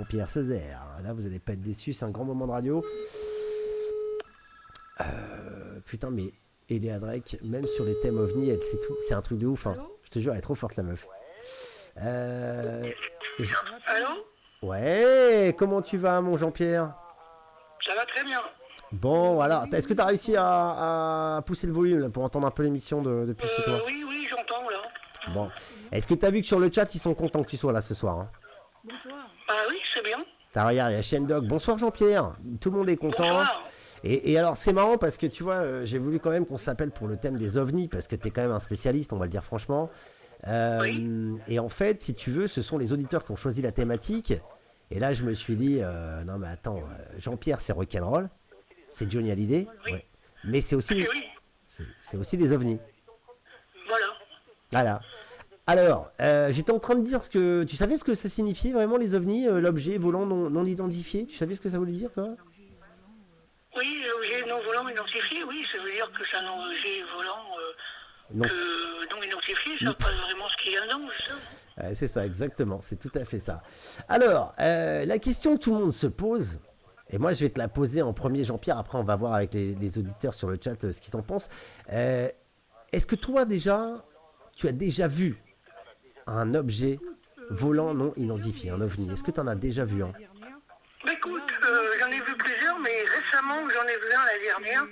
Jean-Pierre Césaire. Là, vous n'allez pas être déçus, c'est un grand moment de radio. Putain, mais Eléa Drake, même sur les thèmes ovni, elle sait tout. C'est un truc de ouf, hein. Je te jure, elle est trop forte, la meuf. Allô? Ouais, comment tu vas, mon Jean-Pierre? Ça va très bien. Bon, alors, est-ce que tu as réussi à pousser le volume là, pour entendre un peu l'émission depuis chez toi? Oui, j'entends là. Bon. Est-ce que tu as vu que sur le chat, ils sont contents que tu sois là ce soir, hein? Bonsoir. Ah oui, c'est bien. Regarde, il y a Shendog. Bonsoir, Jean-Pierre. Tout le monde est content. Bonsoir. Et alors, c'est marrant parce que tu vois, j'ai voulu quand même qu'on s'appelle pour le thème des ovnis parce que tu es quand même un spécialiste, on va le dire franchement. Oui. Et en fait, si tu veux, ce sont les auditeurs qui ont choisi la thématique. Et là, je me suis dit, non mais attends, Jean-Pierre, c'est rock'n'roll. C'est Johnny Hallyday. Oui. Ouais. Mais c'est aussi, Oui, c'est aussi des ovnis. voilà. Voilà. Alors, j'étais en train de dire ce que... Tu savais ce que ça signifiait vraiment les ovnis, l'objet volant non identifié? Tu savais ce que ça voulait dire, toi? Oui, l'objet non volant identifié, oui, ça veut dire que c'est un objet volant Non. non identifié, ça pas vraiment ce qu'il y a dedans, c'est ça? C'est ça, exactement, c'est tout à fait ça. Alors, la question que tout le monde se pose, et moi je vais te la poser en premier, Jean-Pierre, après on va voir avec les auditeurs sur le chat ce qu'ils en pensent. Est-ce que toi déjà, tu as déjà vu un objet volant non identifié, un ovni? Est-ce que tu en as déjà vu un? Bah écoute, j'en ai vu plusieurs, mais récemment j'en ai vu un la dernière.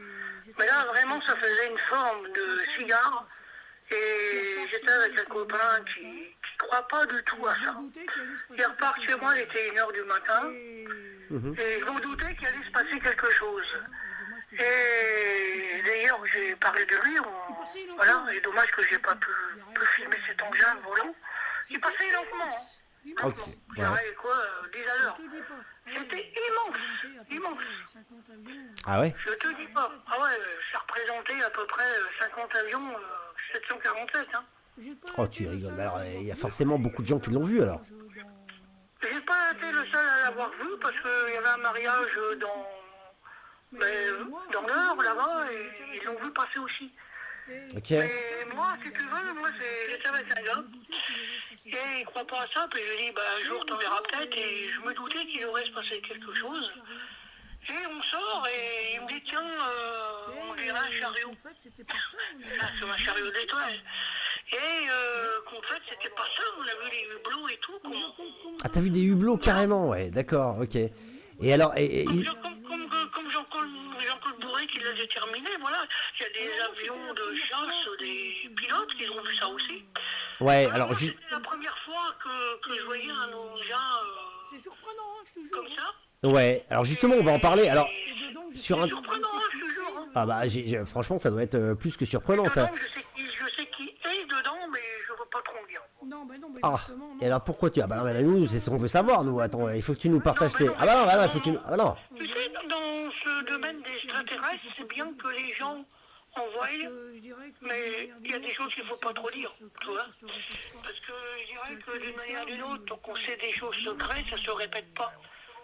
Mais là vraiment ça faisait une forme de cigare. Et j'étais avec un copain qui croit pas du tout à ça. Il repart chez moi, il était 1h du matin. Et je me doutais qu'il allait se passer quelque chose. Et d'ailleurs j'ai parlé de lui. Voilà, et dommage que j'ai pas pu filmer cet engin volant. Il passait lentement. Hein. Ok. Je dirais quoi, 10 à l'heure. C'était immense. Ah ouais? Je te dis pas. Ah ouais, ça représentait à peu près 50 avions 747. Hein. Oh, tu rigoles. Alors, il y a forcément beaucoup de gens qui l'ont vu alors. J'ai pas été le seul à l'avoir vu parce qu'il y avait un mariage dans l'heure là-bas et ils l'ont vu passer aussi. Ok. Mais moi, si tu veux, j'étais avec un gars et il croit pas à ça, puis je lui dis, un jour t'en verras peut-être, et je me doutais qu'il aurait se passer quelque chose. Et on sort et il me dit, tiens, on dirait un chariot. C'est un chariot d'étoiles. Et qu'en fait, c'était pas ça, on a vu les hublots et tout. Ah, t'as vu des hublots carrément, ouais, d'accord, ok. Et alors, Comme Jean-Claude Bourré qui l'a déterminé, voilà. Il y a des avions de chasse, des pilotes qui ont vu ça aussi. ouais, alors, C'était la première fois que je voyais un engin comme ça. ouais, alors justement, on va en parler. Alors, sur un... C'est surprenant, hein, je te jure. Hein. Ah bah, franchement, ça doit être plus que surprenant, ça. Dedans, je sais qui est dedans, mais je veux pas trop le dire. Ah, et alors pourquoi tu... Ah bah non, mais nous, c'est ce qu'on veut savoir, nous. Attends, il faut que tu nous partages tes... Ah bah non, il faut que tu nous... Ah bah non. Tu sais, dans ce domaine des extraterrestres, c'est bien que les gens en voient, mais il y a des choses qu'il ne faut pas trop dire, tu vois. Parce que je dirais que d'une manière ou d'une autre, tant qu'on sait des choses secrètes, ça ne se répète pas.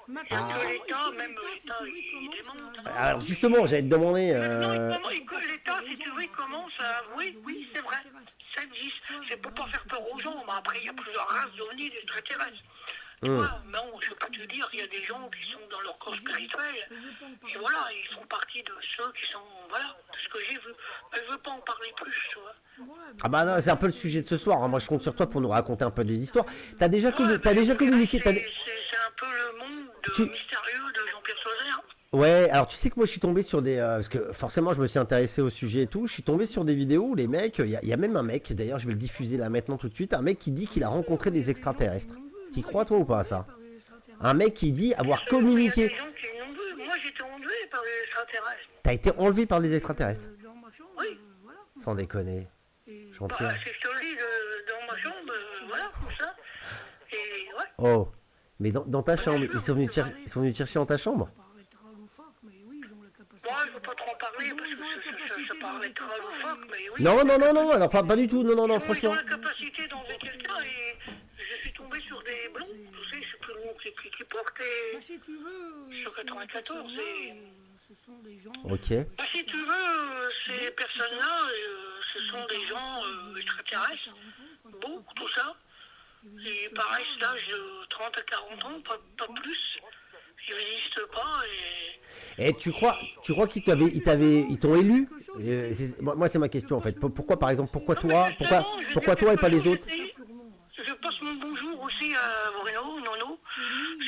Il y a que l'État, même l'État, il démonte. Alors justement, j'allais te demander... Non, l'État, si tu veux, il commence à avouer, oui, c'est vrai, ça existe. C'est pour pas faire peur aux gens, mais après, il y a plusieurs races d'ovnis d'extraterrestres. Tu vois, non, je ne vais pas te dire, il y a des gens qui sont dans leur corps spirituel, et voilà, ils font partie de ceux qui sont, voilà, de ce que j'ai vu. Mais je ne veux pas en parler plus, tu vois. Ah bah non, c'est un peu le sujet de ce soir, hein. Moi je compte sur toi pour nous raconter un peu des histoires. T'as déjà communiqué... C'est un peu le monde mystérieux de Jean-Pierre Sauzère. Ouais, alors tu sais que moi je suis tombé sur des... parce que forcément je me suis intéressé au sujet et tout, je suis tombé sur des vidéos où les mecs, il y a même un mec, d'ailleurs je vais le diffuser là maintenant tout de suite, un mec qui dit qu'il a rencontré des extraterrestres. T'y crois toi ou pas à ça? Un mec qui dit avoir communiqué... Il y a des gens qui l'ont vu. Moi j'étais enlevé par les extraterrestres. T'as été enlevé par des extraterrestres? Oui. Sans déconner. Jean-Pierre. C'est je te le dis, dans ma chambre, voilà, comme ça. Et ouais. Oh, mais dans ta chambre, ils sont venus te chercher dans ta chambre? Moi, je ne veux pas trop en parler parce que ça paraît trop loufoque, mais oui. Non, alors pas du tout, non, franchement. Ils ont la capacité d'enlever quelqu'un et je suis tombé sur des blonds, tu sais, je sais plus le nom qui portait sur 94 et... Ok. Bah, si tu veux, ces personnes-là, ce sont des gens extraterrestres, beaux, tout ça. Et pareil, c'est l'âge de 30 à 40 ans, pas plus. Ils résistent pas et... Et tu crois qu'ils t'ont élu? Moi, c'est ma question en fait. Pourquoi, par exemple, pourquoi Non, toi, mais justement, pourquoi toi et pas les autres? Je passe mon bonjour aussi à Bruno, Nono.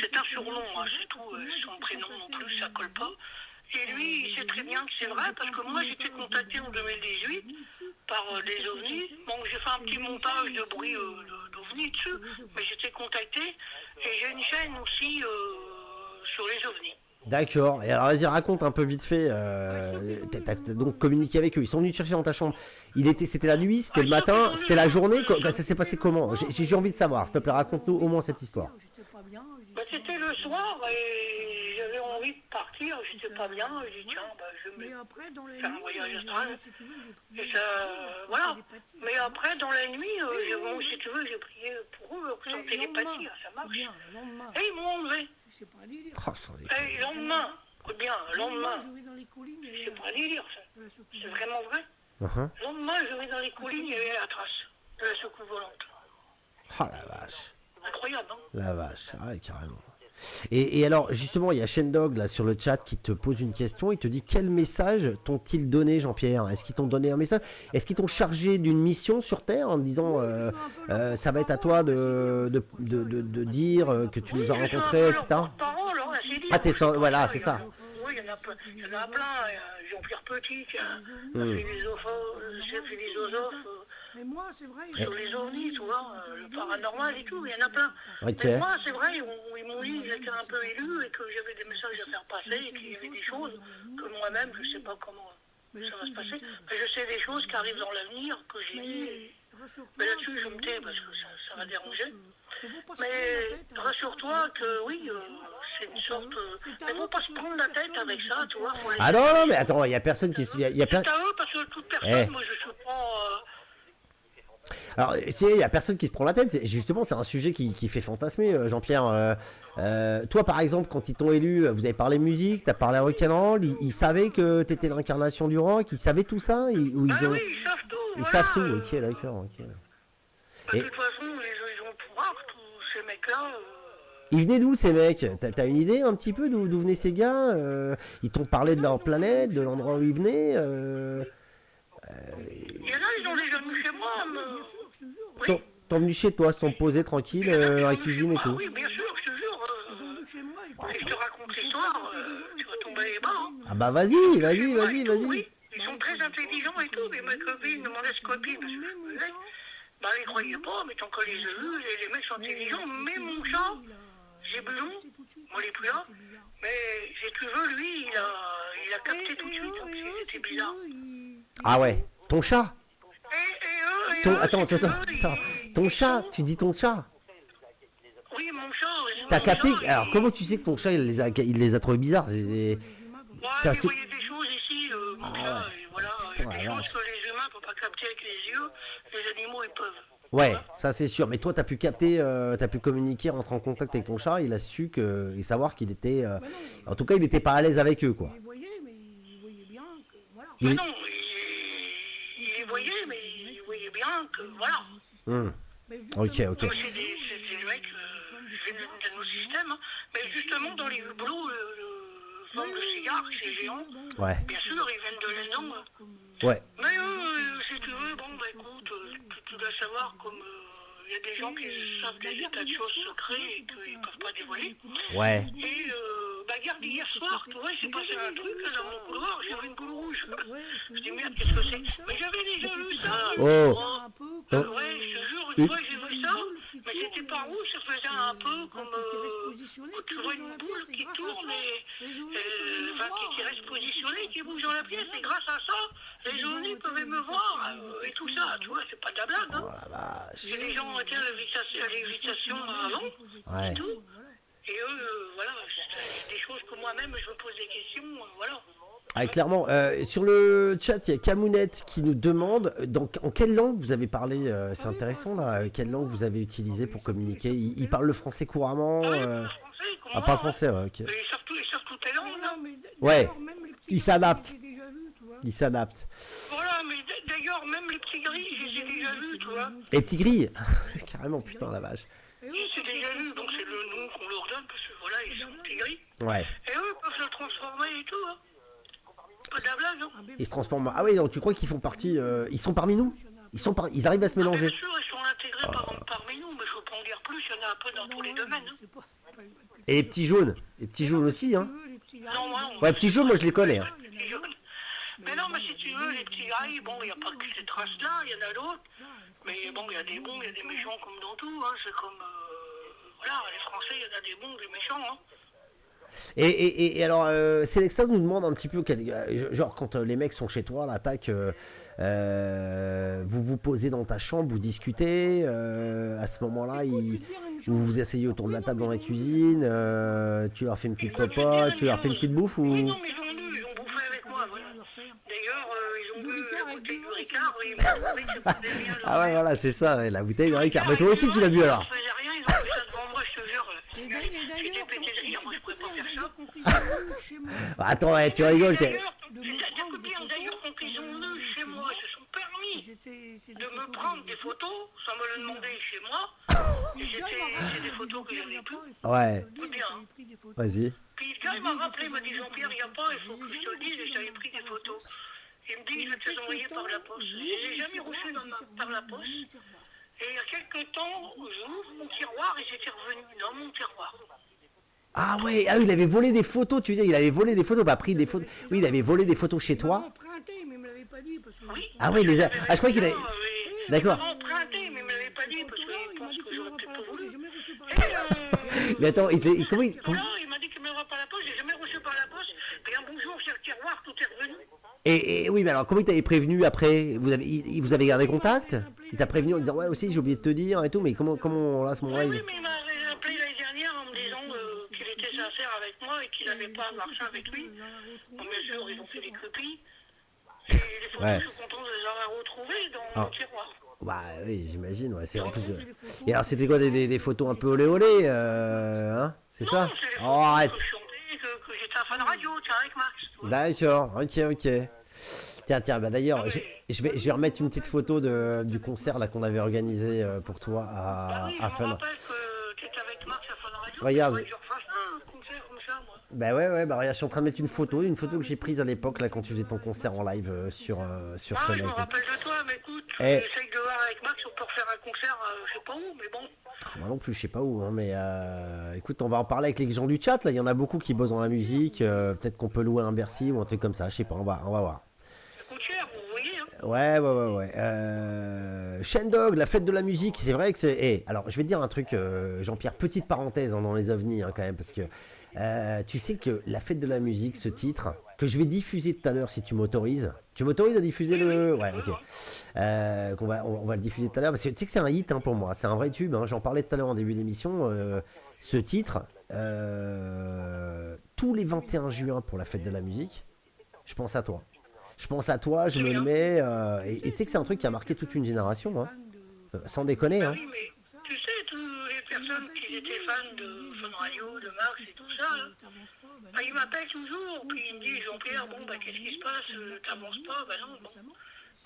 C'est un surnom, hein, c'est tout. Son prénom non plus, ça colle pas. Et lui, il sait très bien que c'est vrai, parce que moi, j'étais contacté en 2018 par des ovnis. Bon, j'ai fait un petit montage de bruit d'ovnis dessus, mais j'étais contacté. Et j'ai une chaîne aussi sur les ovnis. D'accord. Et alors, vas-y, raconte un peu vite fait. T'as donc communiqué avec eux. Ils sont venus te chercher dans ta chambre. C'était la nuit, c'était le matin, c'était la journée. Ça s'est passé comment? J'ai envie de savoir. S'il te plaît, raconte-nous au moins cette histoire. Bah, c'était le soir et j'avais envie de partir. J'étais pas bien. J'ai dit tiens, je vais faire un voyage astral. Et ça, voilà. Mais après, dans la nuit, bon, si tu veux, j'ai prié pour eux, sans télépathie, ça marche. Et ils m'ont enlevé. Oh, sans déconner. Et le lendemain, le lendemain, c'est pas un délire, ça. C'est vraiment vrai. Le lendemain, je vais dans les collines, il y avait la trace de la soucoupe volante. Oh la vache. Incroyable, hein? La vache, ouais, carrément. Et alors, justement, il y a Shendog là sur le chat qui te pose une question. Il te dit quel message t'ont-ils donné, Jean-Pierre? Est-ce qu'ils t'ont donné un message? Est-ce qu'ils t'ont chargé d'une mission sur Terre en te disant ça va être à toi de dire que tu nous as rencontrés, etc. Ah, voilà, c'est ça. Oui, il y en a plein. Jean-Pierre Petit, qui a fait des philosophes. Mais moi, c'est vrai. Sur les ovnis, tu vois, le paranormal et tout, il y en a plein. Ok. Mais moi, c'est vrai, ils m'ont dit que j'étais un peu élu et que j'avais des messages à faire passer et qu'il y avait des choses que moi-même, je ne sais pas comment ça va se passer. Mais je sais des choses qui arrivent dans l'avenir, que j'ai dit. Mais là-dessus, je me tais parce que ça va déranger. Mais rassure-toi que oui, c'est une sorte. Mais faut pas se prendre la tête avec ça, tu vois. Ah non, mais attends, il y a personne qui. C'est à eux parce que toute personne, moi, je suis pas. Alors, tu sais, il n'y a personne qui se prend la tête. Justement, c'est un sujet qui fait fantasmer, Jean-Pierre. Toi, par exemple, quand ils t'ont élu, vous avez parlé musique, tu as parlé rock'n'roll, ils savaient que tu étais l'incarnation du rock, ils savaient tout ça Oui, ils savent tout. Ils savent tout, ok, d'accord. Ok. De toute façon, ils ont le pouvoir, tous ces mecs-là. Ils venaient d'où ces mecs? T'as une idée un petit peu d'où venaient ces gars? Ils t'ont parlé de leur planète, de l'endroit où ils venaient Il y en a, ils ont déjà venu chez moi. Oui. T'es venu chez toi, sans te poser tranquille, dans la cuisine et tout. Oui, bien sûr, je te jure. Et je te raconte l'histoire, tu vas tomber les bas. Hein. Ah bah vas-y. Oui, ils sont très intelligents et tout, mais ma copine, mon ex-copine, bah elle croyait pas, mais tant qu'on les a vus, les mecs sont intelligents. Mais mon chat, j'ai besoin, moi il est plus là, mais si tu veux, lui, il a capté tout de suite, donc c'était bizarre. Ah ouais, ton chat? Attends, ton chat, tu dis ton chat? Oui, mon chat. T'as capté? Alors comment tu sais que ton chat il les a trouvés bizarres? Ouais, il voyait des choses ici, mon chat, et voilà. Il y a des choses que les humains ne peuvent pas capter avec les yeux, les animaux ils peuvent. Ouais, ça c'est sûr. Mais toi, t'as pu capter, t'as pu communiquer, rentrer en contact avec ton chat. Il a su et savoir qu'il était, en tout cas, il n'était pas à l'aise avec eux, quoi. Il voyait, mais il voyait bien que voilà. Mais non, il les voyait, mais il voyait bien que voilà. Ok. C'est des mecs de nos systèmes, hein. Mais justement dans les hublots, forme de cigare, c'est géant. Ouais. Bien sûr, ils viennent de là-dedans. Ouais. Mais si tu veux, bon, bah écoute, tu dois savoir comme il y a des gens qui savent des tas de choses secrètes et qu'ils ne peuvent pas dévoiler. Ouais. Et regarde, hier soir, tu vois, il s'est passé un truc là, dans mon couloir, j'ai vu une boule rouge. Je dis merde, qu'est-ce que c'est? Mais j'avais déjà vu ça. Ouais, je te jure, une fois j'ai vu ça, mais c'était pas rouge, ça faisait un peu comme quand tu vois une boule qui tourne et qui reste positionnée, qui bouge dans la pièce, et grâce à ça, les ovnis pouvaient me voir et tout ça, tu vois, c'est pas de la blague, hein. Si les gens étaient à lévitation avant, et tout. Et eux, voilà, c'est des choses que moi-même, je me pose des questions, voilà. Ah, clairement, sur le chat, il y a Camounette qui nous demande en quelle langue vous avez parlé, c'est intéressant là, quelle langue vous avez utilisé pour communiquer. Il parle le français couramment pas le français, ouais, ok. Ils savent toutes les langues, là. Ouais, ils s'adaptent. Ils s'adaptent. Voilà, mais d'ailleurs, même les petits gris, je les ai déjà vus, tu vois. Les petits gris. carrément, putain, la vache. Et eux, C'est peuvent se déjà lu, donc c'est transformer. le nom qu'on leur donne, parce que voilà, ils sont petits gris. Ouais. Et eux peuvent se transformer et tout, hein. Pas de la blague, hein. Ah, ben, Ils se transforment. Ah oui, donc tu crois qu'ils font partie. Ils sont parmi nous? Ils arrivent à se Bien mélanger. sûr, ils sont intégrés parmi nous, mais je peux pas en dire plus, il y en a un peu dans tous les domaines, hein. c'est pas- Et les petits jaunes. Les petits jaunes aussi, hein. Les petits Non, gars, moi, Ouais, petits jaunes, moi je les connais. Hein. les petits jaunes. Mais non, mais si tu veux, les petits grailles, bon, il n'y a pas que ces traces-là, il y en a d'autres. Mais bon, il y a des bons, il y a des méchants comme dans tout, hein. C'est comme, voilà, les Français, il y en a des bons, des méchants, hein. Et alors, Célextas nous demande un petit peu, genre quand les mecs sont chez toi, l'attaque, vous vous posez dans ta chambre, vous discutez, à ce moment-là, vous vous asseyez autour de la table dans la cuisine, tu leur fais une petite popote, tu leur fais une petite bouffe ou... Oui, non, mais ils ont lu, ils ont bouffé avec moi, voilà. leur faire. D'ailleurs, ils ont Du bu Ricard la avec bouteille du de vin, Ricard, c'est et ils m'ont trouvé que ça faisait bien. Ah ouais, voilà, c'est ça, ouais, la bouteille de Ricard. Mais toi aussi, tu l'as bu alors? Ils faisait rien, ils ont fait ça devant moi, je te jure. Et J'étais d'ailleurs, pété de rire, moi je pouvais pas faire ça. chez moi. Bah, attends, ouais, tu rigoles, t'es... D'ailleurs, quand ils ont lu chez moi, ils se sont permis de me prendre des photos sans me le demander chez moi. C'est des photos que j'avais plus. Ouais, Tout bien. vas-y. Puis le gars, il m'a rappelé, il m'a dit Jean-Pierre, il n'y a pas, il faut que je te le dise, et je t'avais pris des photos. Il me dit, je vais te les envoyer par la poste. Je les ai jamais reçues par la poste. Et il y a quelques temps, j'ouvre mon tiroir et j'étais revenu dans mon tiroir. Ah ouais, ah, il avait volé des photos, tu dis, il avait volé des photos, pas pris des photos. Oui, il avait volé des photos chez toi. Emprunté, mais il me l'avait pas dit parce que. Oui. Ah oui, les a... Ah, je crois qu'il avait... D'accord. Il m'a emprunté, mais il ne me l'avait pas dit parce qu'il Il m'a pense dit que qu'il j'aurais m'aura pas peut-être la pas poste, j'ai voulu. jamais reçu par Et, la Mais attends, comment il... voilà, il m'a dit qu'il ne m'aura pas la poste, j'ai jamais reçu par la poste. Et un bonjour sur le tiroir, tout est revenu. Et oui, mais alors comment il t'avait prévenu après? Il vous avez gardé contact? Il t'a prévenu en disant ouais aussi j'ai oublié de te dire et tout, mais comment là à ce moment-là Oui, mais il m'a appelé l'année dernière en me disant qu'il était sincère avec moi et qu'il n'avait pas marché avec lui. Bon, bien sûr, ils ont fait des copies. Et les photos, Ouais. je suis content de les avoir retrouvées dans mon tiroir. Bah oui, j'imagine, ouais, c'est en plus de... Et alors c'était quoi des photos un peu olé olé, hein? C'est ça? Non, c'est les Oh, photos arrête! que je chantais, que j'étais à Fun Radio, tiens, avec Max. tu vois. D'accord, ok. Tiens, bah d'ailleurs, je vais remettre une petite photo du concert là qu'on avait organisé pour toi Bah oui, à je me Fun. rappelle que tu étais avec Max à Fun Radio. Regarde. Il faudrait que je refasse un concert comme ça, moi. Bah ouais, bah regarde, je suis en train de mettre une photo que j'ai prise à l'époque là quand tu faisais ton concert en live sur Ah, Fun. je me rappelle de toi, mais écoute, Eh. j'essaye de voir avec Max, on peut refaire un concert, je sais pas où, mais bon. Moi non plus, je sais pas où, hein, mais écoute, on va en parler avec les gens du chat. Là, il y en a beaucoup qui bossent dans la musique. Peut-être qu'on peut louer un Bercy ou un truc comme ça. Je sais pas, on va voir. Ça coûte cher, vous voyez, hein. Ouais. Shendog, la fête de la musique, c'est vrai que c'est. Alors, je vais te dire un truc, Jean-Pierre, petite parenthèse hein, dans les ovnis quand même, parce que tu sais que la fête de la musique, ce titre, que je vais diffuser tout à l'heure si tu m'autorises. Tu m'autorises à diffuser le. Ouais, ok. On va le diffuser tout à l'heure, parce que tu sais que c'est un hit hein, pour moi, c'est un vrai tube. Hein, j'en parlais tout à l'heure en début d'émission. Ce titre, tous les 21 juin pour la fête de la musique, je pense à toi. Je me le mets. Et tu sais que c'est un truc qui a marqué toute une génération, hein. Sans déconner. Hein. Oui, mais tu sais, toutes les personnes qui étaient fans de Fun Radio, de Max et tout ça, là, bah, ils m'appellent toujours, puis ils me disent Jean-Pierre, bon, bah, qu'est-ce qui se passe, t'avances pas, bah non, bon.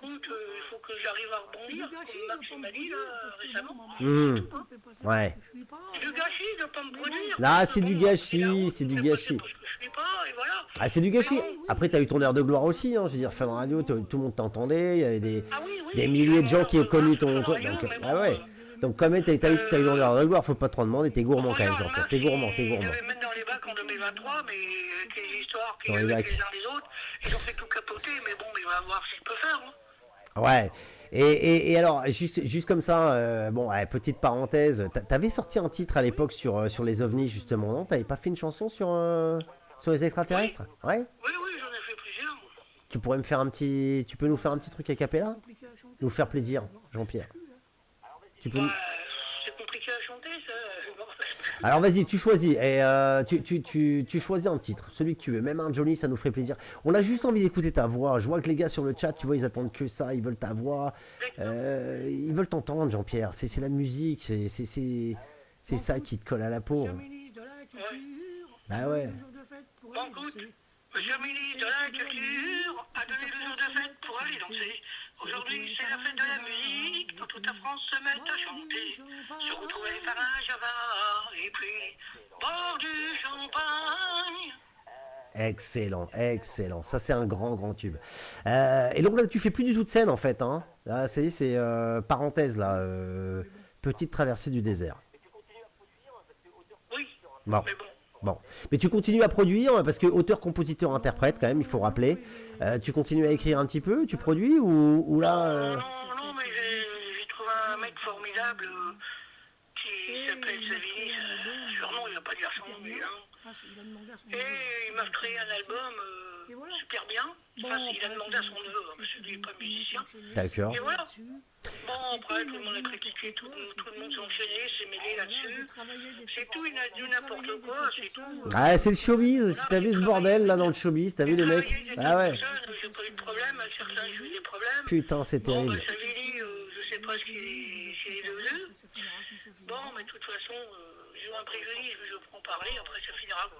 Écoute, il faut que j'arrive à rebondir, comme Max m'a dit, là, récemment. Ouais. C'est du gâchis de pas me produire. Là, c'est Bon, du bah, gâchis, c'est du gâchis. Parce que je suis pas, et voilà. Ah, c'est du gâchis. Après, t'as eu ton heure de gloire aussi. Hein. Je veux dire, Fun Radio, tout le monde t'entendait. Il y avait Ah oui, oui, des milliers de gens qui ont connu ton. Fun Radio, Donc, mais bon, ah ouais. Donc, quand même, t'as eu ton heure de gloire. Faut pas trop demander. T'es gourmand quand même, regarde, Jean-Pierre. Max, T'es gourmand. Il devait mettre dans les bacs en 2023, mais avec les histoires qu'il y Dans les avait avec bacs. les uns les autres, ils ont fait tout capoter, mais bon, il va voir ce qu'il peut faire. Hein. Ouais. Et alors, juste comme ça, bon, ouais, petite parenthèse. T'avais sorti un titre à l'époque sur les ovnis, justement, non? T'avais pas fait une chanson sur les extraterrestres? Ouais. Oui, j'en ai fait plusieurs. Moi. Tu pourrais me faire tu peux nous faire un petit truc a cappella? Nous faire plaisir, Jean-Pierre. Tu peux. Bah, c'est compliqué à chanter, ça. Bon. Alors vas-y, tu choisis. Et tu choisis un titre, celui que tu veux. Même un Johnny, ça nous ferait plaisir. On a juste envie d'écouter ta voix. Je vois que les gars sur le chat, tu vois, ils attendent que ça. Ils veulent ta voix. Ils veulent t'entendre, Jean-Pierre. C'est la musique. C'est ça qui te colle à la peau. Ministre de la Culture. Bah ouais. Jour de fête pour Bon, elle, écoute, c'est- Monsieur le ministre de la Culture a donné 2 jours de fête pour aller danser. Aujourd'hui, c'est la fête de la musique. Dans toute la France se met à chanter. Se retrouver par un java et puis boire du champagne. Excellent, excellent. Ça, c'est un grand, grand tube. Et donc là, tu fais plus du tout de scène, en fait. Hein. Là, c'est parenthèse, là. Petite traversée du désert. Oui, Bon. mais bon. Bon. Mais tu continues à produire, parce que auteur, compositeur, interprète, quand même, il faut rappeler. Tu continues à écrire un petit peu, tu produis, ou là... Non, mais j'ai trouvé un mec formidable qui s'appelle Savini. Surnom, il va pas dire son nom, mais et il m'a créé un album super bien. Enfin, il a demandé à son neveu, parce qu'il n'est pas musicien. D'accord. Et voilà. Bon, après, tout le monde a critiqué, tout le monde s'est enchaîné, s'est mêlé là-dessus. C'est tout, il a dit n'importe quoi, c'est tout. Ah, c'est le showbiz. Si t'as vu ce bordel, là, dans le showbiz, t'as vu les mecs? Ah ouais. J'ai pas eu de problème, avec certains, j'ai eu des problèmes. Putain, c'est Bon, terrible. Savini, je sais pas ce qu'il est devenu. Bon, mais de toute façon, j'ai eu un préjudice, je prends parler, après ça finira. Hein.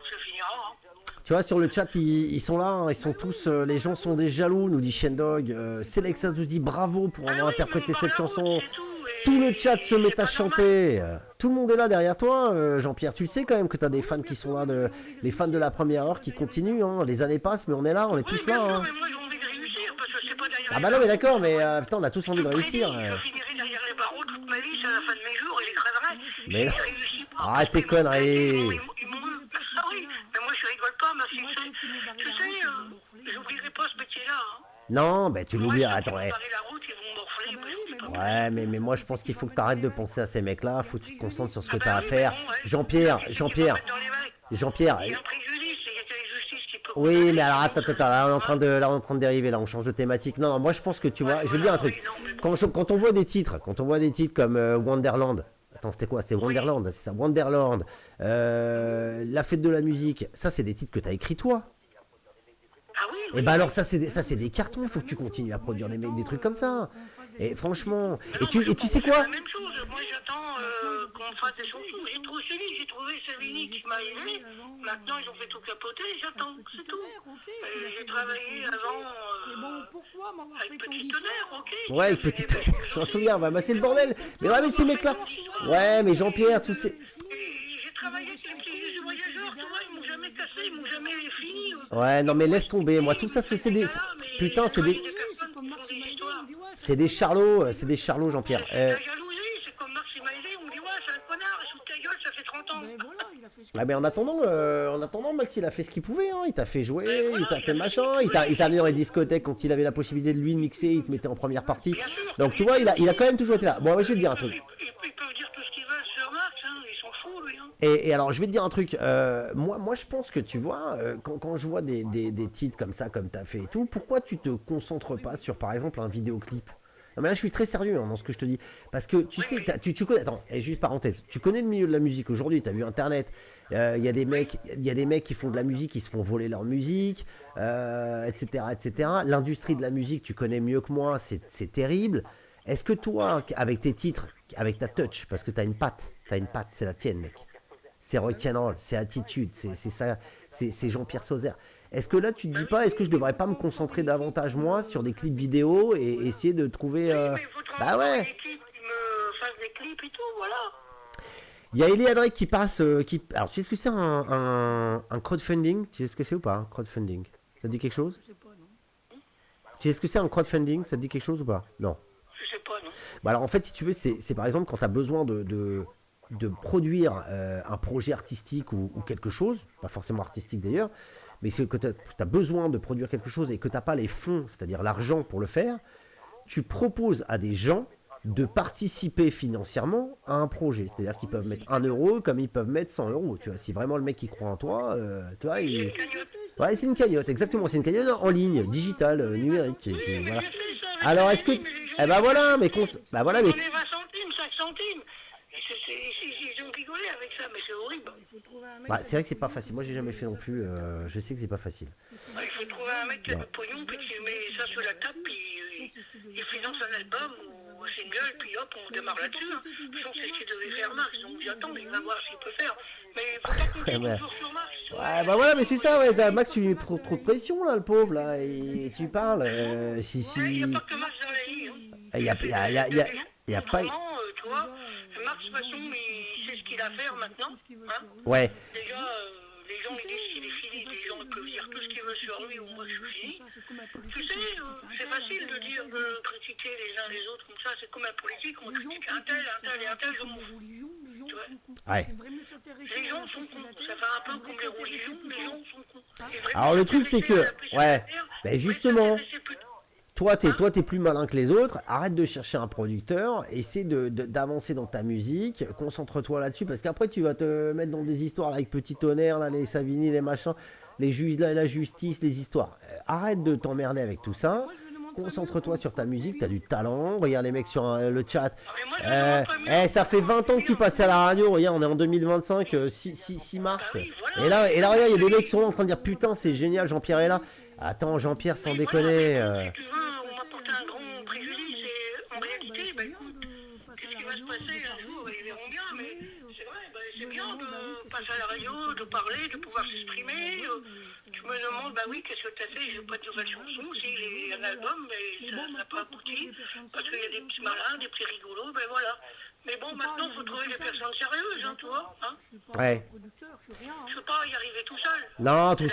Tu vois, sur le chat, ils sont là, hein, ils sont tous, les gens sont des jaloux, nous dit Shendog. Selexa nous dit bravo pour avoir interprété cette chanson. Tout le chat se met à chanter. Tout le monde est là derrière toi, Jean-Pierre. Tu le sais quand même que tu as des fans qui sont là, les fans de la première heure qui continuent. Hein. Les années passent, mais on est là, on est tous là. Hein. Mais moi, j'ai envie de réussir, parce que c'est pas derrière Ah bah non, mais d'accord, mais putain, on a tous envie de réussir. Je finirai derrière les barreaux toute ma vie, c'est à la fin de mes jours, et j'écraserai. Mais J'ai réussi pas. arrête tes conneries. Ils m'ont eu. Ah oui, mais moi, je rigole pas, Maxime. Tu sais, j'oublierai pas ce métier-là. Hein. Non, bah tu l'oublies, attends. Ils vont barrer la route, ils vont morfler, parce que c'est pas Ouais, mais moi je pense qu'il faut que tu arrêtes de penser à ces mecs-là, faut que tu te concentres sur ce que tu as à faire. Jean-Pierre, Il y a un préjudice, il y a la justice qui peut... Oui, mais alors attends, là on est en train de dériver, là on change de thématique. Non, moi je pense que tu vois, je veux te dire un truc. Quand on voit des titres comme Wonderland, attends, c'était quoi? C'était Wonderland, c'est ça, Wonderland, La fête de la musique, ça c'est des titres que tu as écrits toi. Ah oui, Et bah alors ça c'est des cartons, faut que tu continues à produire des trucs comme ça. Et franchement, et tu sais quoi? la même chose, moi j'attends qu'on fasse des chansons. J'ai trouvé Savini qui m'a aidé. Maintenant ils ont fait tout capoter, j'attends, c'est tout. J'ai travaillé avant pourquoi m'avoir fait avec ton Petit histoire Tonnerre, ok. Ouais, le petit, je m'en souviens, bah c'est le bordel. Mais ouais, mais ces mecs-là. Ouais, mais Jean-Pierre, tous ces... J'ai travaillé avec les petits jeux voyageurs, tu vois, ils m'ont jamais cassé, ils m'ont jamais fini. Ouais, non mais laisse tomber, moi tout ça c'est des... Putain, c'est des charlots, Jean-Pierre. La jalousie, c'est comme Maxime Ailé, on dit ouais, c'est un connard, il se fout de ta gueule, ça fait 30 ans. Mais voilà, il a fait ce Ouais, mais en attendant, Max, il a fait ce qu'il pouvait, hein. Il t'a fait jouer, il t'a fait machin, il t'a amené dans les discothèques quand il avait la possibilité de lui de mixer, il te mettait en première partie. Donc tu vois, il a quand même toujours été là. Bon, moi je vais te dire un truc. Ils peuvent dire tout ce qu'ils veulent sur Max, hein, ils sont fous, lui. Hein. Et alors, je vais te dire un truc. Moi, je pense que tu vois, quand je vois des titres comme ça, comme tu as fait et tout, pourquoi tu te concentres pas sur, par exemple, un vidéoclip? Non, mais là, je suis très sérieux hein, dans ce que je te dis. Parce que tu sais, tu connais. Attends, et juste parenthèse, tu connais le milieu de la musique aujourd'hui, tu as vu Internet. Il y a des mecs qui font de la musique, qui se font voler leur musique, etc., etc. L'industrie de la musique, tu connais mieux que moi, c'est terrible. Est-ce que toi, avec tes titres, avec ta touch, parce que tu as une patte, c'est la tienne, mec. C'est rock'n'roll, c'est attitude, c'est ça, c'est Jean-Pierre Sauzère. Est-ce que là, tu te dis pas, est-ce que je devrais pas me concentrer davantage, moi, sur des clips vidéo et essayer de trouver... Mais il faut Bah ouais. des équipes qui me fassent des clips et tout, voilà. Il y a Elie Drake qui passe... Alors, tu sais ce que c'est un crowdfunding? Tu sais ce que c'est ou pas, crowdfunding? Ça te dit quelque chose? Je sais pas, non. Tu sais ce que c'est un crowdfunding? Ça te dit quelque chose ou pas? Non. Je sais pas, non. Bah alors, en fait, si tu veux, c'est par exemple quand tu as besoin de produire un projet artistique ou quelque chose, pas forcément artistique d'ailleurs, mais c'est que tu as besoin de produire quelque chose et que tu n'as pas les fonds, c'est-à-dire l'argent pour le faire, tu proposes à des gens de participer financièrement à un projet. C'est-à-dire qu'ils peuvent mettre 1 euro comme ils peuvent mettre 100 euros. Tu vois, si vraiment le mec il croit en toi, tu vois, il... Ouais, c'est une cagnotte, exactement. C'est une cagnotte en ligne, digitale, numérique. Voilà. Alors, est-ce que... Eh ben voilà, mais... Bah voilà, mais... On est 20 centimes, 5 centimes. Ils ont rigolé avec ça, mais c'est horrible. Bah, c'est vrai que c'est pas facile. Moi, j'ai jamais fait non plus. Je sais que c'est pas facile. Il faut trouver un mec qui a du pognon, puis qui met ça sur la table, puis il finance un album ou un single, puis hop, on démarre là-dessus. Je pense que c'est ce qu'il devait faire Max. Donc j'attends, il va voir ce qu'il peut faire. Mais il faut pas compter toujours sur Max. Ouais, bah voilà, mais c'est ça, ouais. Max, tu lui mets trop de pression, là, le pauvre, là. Et tu parles. Si. Ouais, il n'y a pas que Max dans la vie. Hein. Il y a pas. Autrement, tu vois, Max, de toute façon, il sait ce qu'il a à faire maintenant. Hein. Ouais. Déjà, les gens ils disent qu'il est fini, les gens peuvent dire tout ce qu'ils veulent sur lui ou moi je suis fini. Tu sais, c'est facile de dire, de critiquer les uns les autres comme ça, c'est comme un politique, on critique un tel et un tel, je m'en fous. Tu vois. Ouais. Les gens sont cons, ça fait un peu comme les religions, les gens sont cons. Alors le truc c'est que, ouais, ben justement, toi t'es plus malin que les autres, arrête de chercher un producteur, essaie d'avancer dans ta musique, concentre-toi là-dessus, parce qu'après tu vas te mettre dans des histoires là, avec Petit Tonnerre, là, les Savini, les machins, les juges, la justice, les histoires. Arrête de t'emmerder avec tout ça. Concentre-toi sur ta musique, t'as du talent. Regarde les mecs sur le chat. Ça fait 20 ans que tu passes à la radio. Regarde, on est en 2025, 6 mars. Et là, regarde, il y a des mecs qui sont là en train de dire putain, c'est génial, Jean-Pierre est là. Attends, Jean-Pierre, sans déconner. Si tu veux, on m'a porté un grand préjudice et en réalité, bah écoute, qu'est-ce qui va se passer un jour, ils verront bien, mais c'est vrai, bah, c'est bien de passer à la radio, de parler, de pouvoir s'exprimer. Tu me demandes, bah oui, qu'est-ce que tu as fait? J'ai pas de nouvelles chansons, si un album, mais ça n'a pas abouti, parce qu'il y a des petits malins, des petits rigolos, ben voilà. Mais bon, maintenant, il faut trouver des personnes sérieuses, hein, tu vois. Hein, Ouais. je peux pas y arriver tout seul. Non, tout